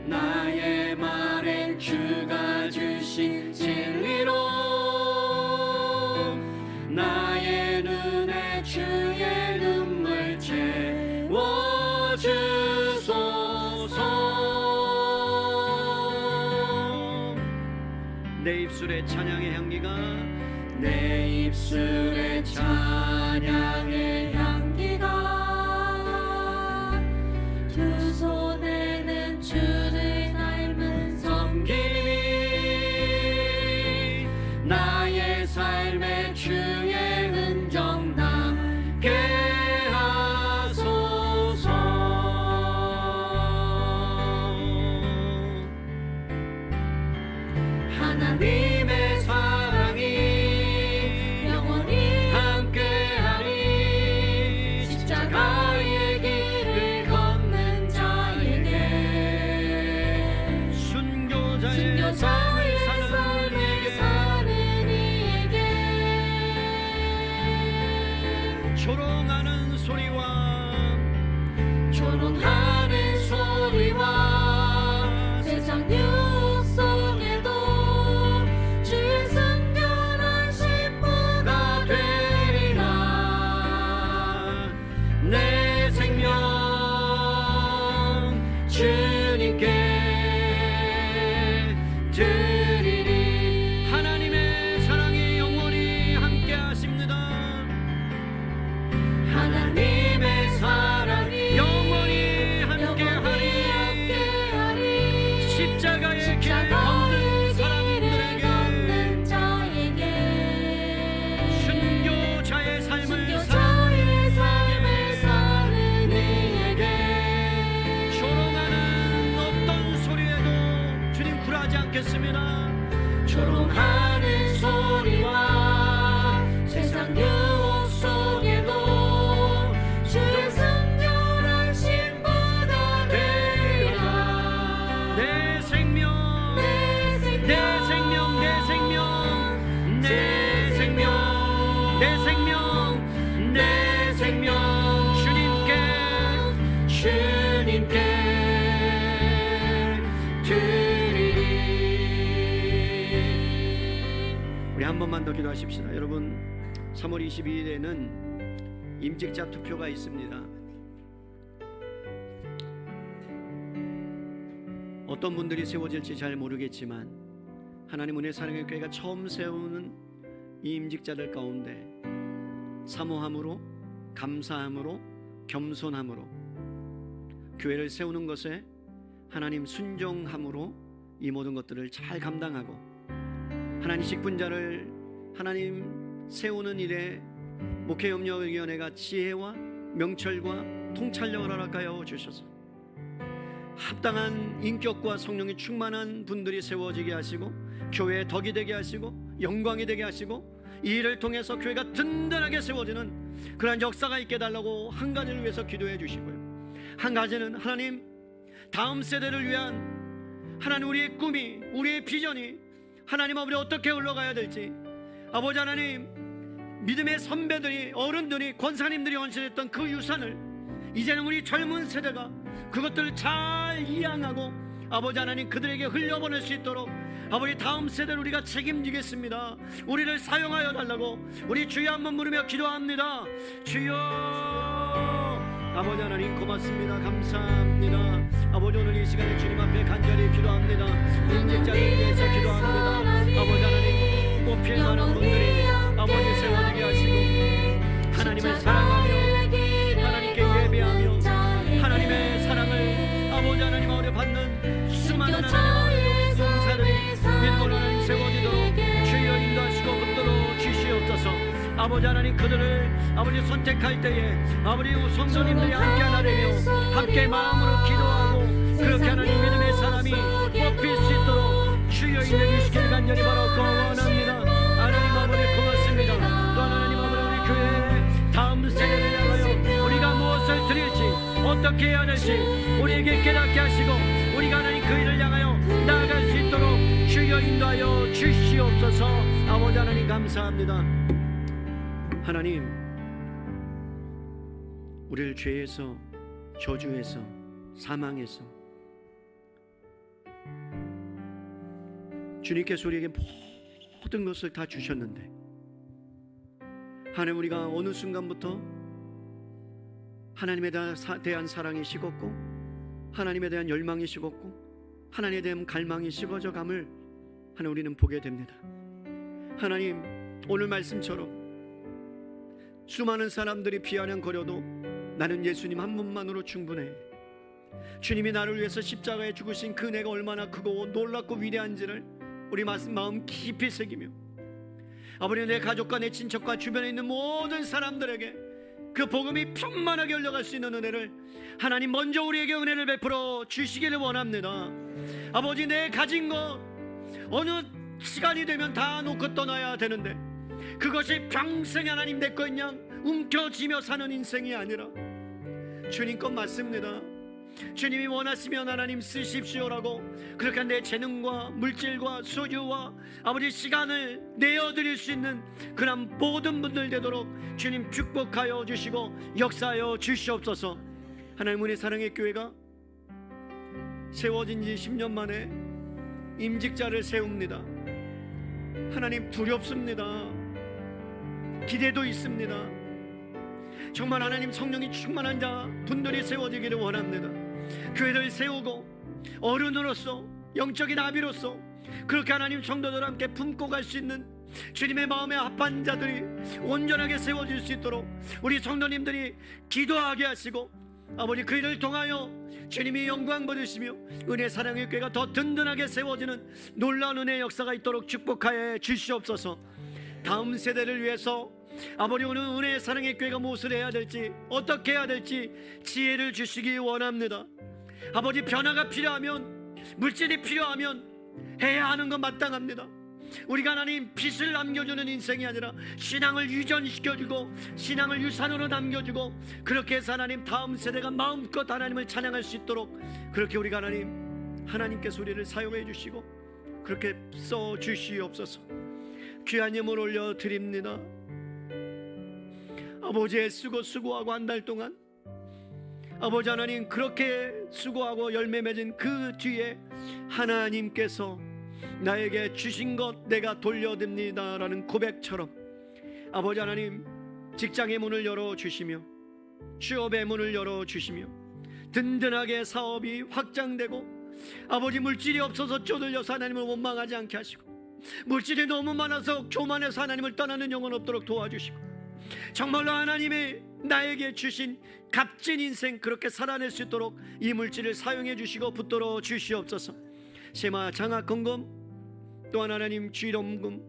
Speaker 1: 나의 말엔 주가 주신 진리로 나의 눈에 주의 눈물 채워주소서. 내 입술의 찬양의 향기가 내 입술의 찬양의 향기가 두 손에는 주를 닮은 섬김이 나의 삶에 주의 흔적 남게 하소서. 하나님의 사랑이 조롱하는 소리와 세상 유혹 속에도 주의 순결한 신부가 되리라. 내 생명 주님께 드리리. 하나님의 사랑이 영원히 함께 하십니다. 하나님의 사랑이 영원히 함께하리. 십자가의 길을 걷는 사람들에게, 순교자의 삶을 사는 이에게 조롱하는 어떤 소리에도 주님 굴하지 않겠습니다. 조롱하는 소리와 세상 유혹 속에도 주의 순결한 신부가 되리라. 내 생명, 내 생명, 내 생명, 내 생명, 내 생명, 내 생명 주님께 드리리. 우리 한 번만 더 기도하십시다. 여러분, 3월 22일에는 임직자 투표가 있습니다. 어떤 분들이 세워질지 잘 모르겠지만 하나님 은혜 사랑의 교회가 처음 세우는 이 임직자들 가운데 사모함으로, 감사함으로, 겸손함으로 교회를 세우는 것에 하나님 순종함으로 이 모든 것들을 잘 감당하고 하나님 직분자를 하나님 세우는 일에 목회협력위원회가 지혜와 명철과 통찰력을 허락하여 주셔서 합당한 인격과 성령이 충만한 분들이 세워지게 하시고 교회의 덕이 되게 하시고 영광이 되게 하시고 이 일을 통해서 교회가 든든하게 세워지는 그러한 역사가 있게 달라고 한 가지를 위해서 기도해 주시고요. 한 가지는 하나님, 다음 세대를 위한 하나님 우리의 꿈이, 우리의 비전이 하나님 아버지 어떻게 흘러가야 될지, 아버지 하나님, 믿음의 선배들이, 어른들이, 권사님들이 헌신했던 그 유산을 이제는 우리 젊은 세대가 그것들을 잘 이양하고 아버지 하나님 그들에게 흘려보낼 수 있도록 아버지 다음 세대를 우리가 책임지겠습니다. 우리를 사용하여 달라고 우리 주여 한번 부르며 기도합니다. 주여, 아버지 하나님 고맙습니다. 감사합니다. 아버지 오늘 이 시간에 주님 앞에 간절히 기도합니다. 인직자를 위해서 기도합니다. 아버지 하나님 뽑힐 만한 분들이 아버지 세워지게 하시고 하나님을 사랑하며 하나님께 예배하며 하나님의 사랑을 아버지 하나님 아버지 받는 수많은 하나님의 용사들이 믿음으로 세워지도록 주여 인도하시고 붙들어 주시옵소서. 아버지 하나님 그들을 아버지 선택할 때에 아버지 성도님들이 함께 하나 되며 함께 마음으로 기도하고 그렇게 하나님 믿음의 사람이 뽑힐 수 있도록 주여 인도해주시길 간절히 바라고 원합니다. 하나님 아버지 고맙습니다. 또 하나님 아버지 우리 교회의 다음 세대를 향하여 우리가 무엇을 드릴지 어떻게 해야 될지 우리에게 깨닫게 하시고 우리가 하나님 그 일을 향하여 나아갈 수 있도록 주여 인도하여 주시옵소서. 아버지 하나님 감사합니다. 하나님 우리를 죄에서 저주에서 사망에서 주님께서 우리에게 모든 것을 다 주셨는데 하나님 우리가 어느 순간부터 하나님에 대한 사랑이 식었고 하나님에 대한 열망이 식었고 하나님에 대한 갈망이 식어져 감을 하나님 우리는 보게 됩니다. 하나님 오늘 말씀처럼 수많은 사람들이 비아냥거려도 나는 예수님 한 분만으로 충분해. 주님이 나를 위해서 십자가에 죽으신 그 은혜가 얼마나 크고 놀랍고 위대한지를 우리 마음 깊이 새기며 아버지 내 가족과 내 친척과 주변에 있는 모든 사람들에게 그 복음이 편만하게 흘러갈 수 있는 은혜를 하나님 먼저 우리에게 은혜를 베풀어 주시기를 원합니다. 아버지 내 가진 것 어느 시간이 되면 다 놓고 떠나야 되는데 그것이 평생 하나님 내 것 그냥 움켜쥐며 사는 인생이 아니라 주님 것 맞습니다. 주님이 원하시면 하나님 쓰십시오라고 그렇게 내 재능과 물질과 소유와 아버지 시간을 내어드릴 수 있는 그런 모든 분들 되도록 주님 축복하여 주시고 역사하여 주시옵소서. 하나님 우리 사랑의 교회가 세워진 지 10년 만에 임직자를 세웁니다. 하나님 두렵습니다. 기대도 있습니다. 정말 하나님 성령이 충만한 자 분들이 세워지기를 원합니다. 교회를 세우고 어른으로서 영적인 아비로서 그렇게 하나님 성도들과 함께 품고 갈 수 있는 주님의 마음에 합한 자들이 온전하게 세워질 수 있도록 우리 성도님들이 기도하게 하시고 아버지 그 일을 통하여 주님이 영광 받으시며 은혜 사랑의 교회가 더 든든하게 세워지는 놀라운 은혜의 역사가 있도록 축복하여 주시옵소서. 다음 세대를 위해서 아버지 오늘 은혜의 사랑의 교회가 무엇을 해야 될지 어떻게 해야 될지 지혜를 주시기 원합니다. 아버지 변화가 필요하면 물질이 필요하면 해야 하는 건 마땅합니다. 우리가 하나님 빚을 남겨주는 인생이 아니라 신앙을 유전시켜주고 신앙을 유산으로 남겨주고 그렇게 해서 하나님 다음 세대가 마음껏 하나님을 찬양할 수 있도록 그렇게 우리가 하나님께서 우리를 사용해 주시고 그렇게 써 주시옵소서. 귀한 예물 올려드립니다. 아버지 애쓰고 수고하고 한 달 동안 아버지 하나님 그렇게 수고하고 열매 맺은 그 뒤에 하나님께서 나에게 주신 것 내가 돌려드립니다 라는 고백처럼 아버지 하나님 직장의 문을 열어주시며 취업의 문을 열어주시며 든든하게 사업이 확장되고 아버지 물질이 없어서 쪼들려서 하나님을 원망하지 않게 하시고 물질이 너무 많아서 교만해서 하나님을 떠나는 영혼 없도록 도와주시고 정말로 하나님이 나에게 주신 값진 인생 그렇게 살아낼 수 있도록 이 물질을 사용해 주시고 붙들어 주시옵소서. 세마 장학 헌금 또한 하나님 주일헌금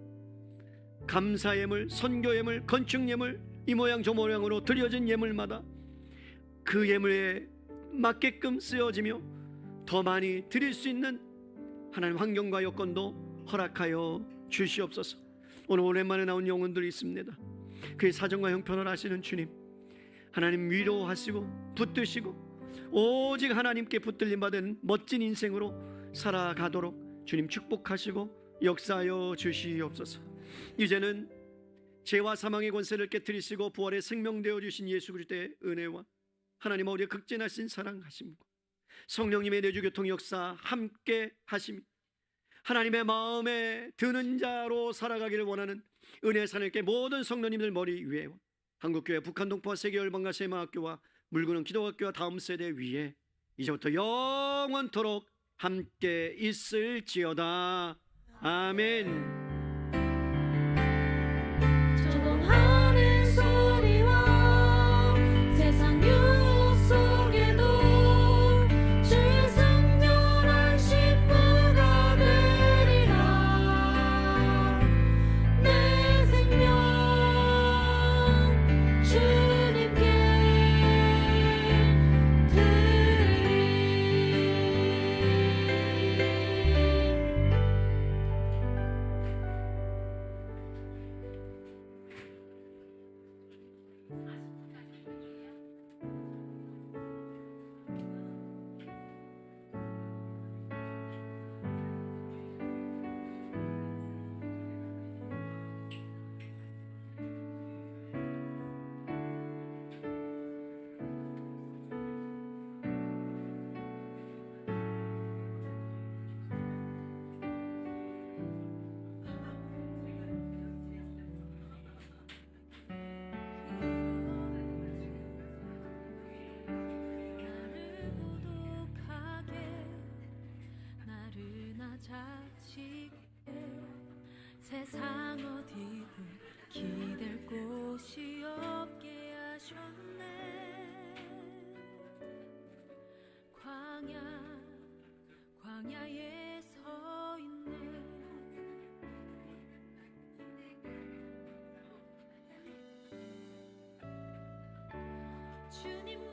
Speaker 1: 감사 예물 선교 예물 건축 예물 이 모양 저 모양으로 드려진 예물마다 그 예물에 맞게끔 쓰여지며 더 많이 드릴 수 있는 하나님 환경과 여건도 허락하여 주시옵소서. 오늘 오랜만에 나온 영혼들이 있습니다. 그의 사정과 형편을 아시는 주님, 하나님 위로하시고 붙드시고 오직 하나님께 붙들림 받은 멋진 인생으로 살아가도록 주님 축복하시고 역사하여 주시옵소서. 이제는 죄와 사망의 권세를 깨뜨리시고 부활의 생명되어 주신 예수 그리스도의 은혜와 하나님 우리의 극진하신 사랑하심과 성령님의 내주교통 역사 함께 하심이 하나님의 마음에 드는 자로 살아가기를 원하는 은혜의 산을께 모든 성도님들 머리 위에 한국교회, 북한동포와 세계열방과 세마학교와 물구는 기도학교와 다음 세대 위에 이제부터 영원토록 함께 있을지어다. 아멘.
Speaker 2: 조동하는 소리와 세상 유혹 속에도 주의 성령한 신부가 되리라. 내 생명 주님께 드리리. 나를 고독하게 나를 자식에 세상 어디도 기댈 곳이 없게 하셨네. 광야에 서 있네. 주님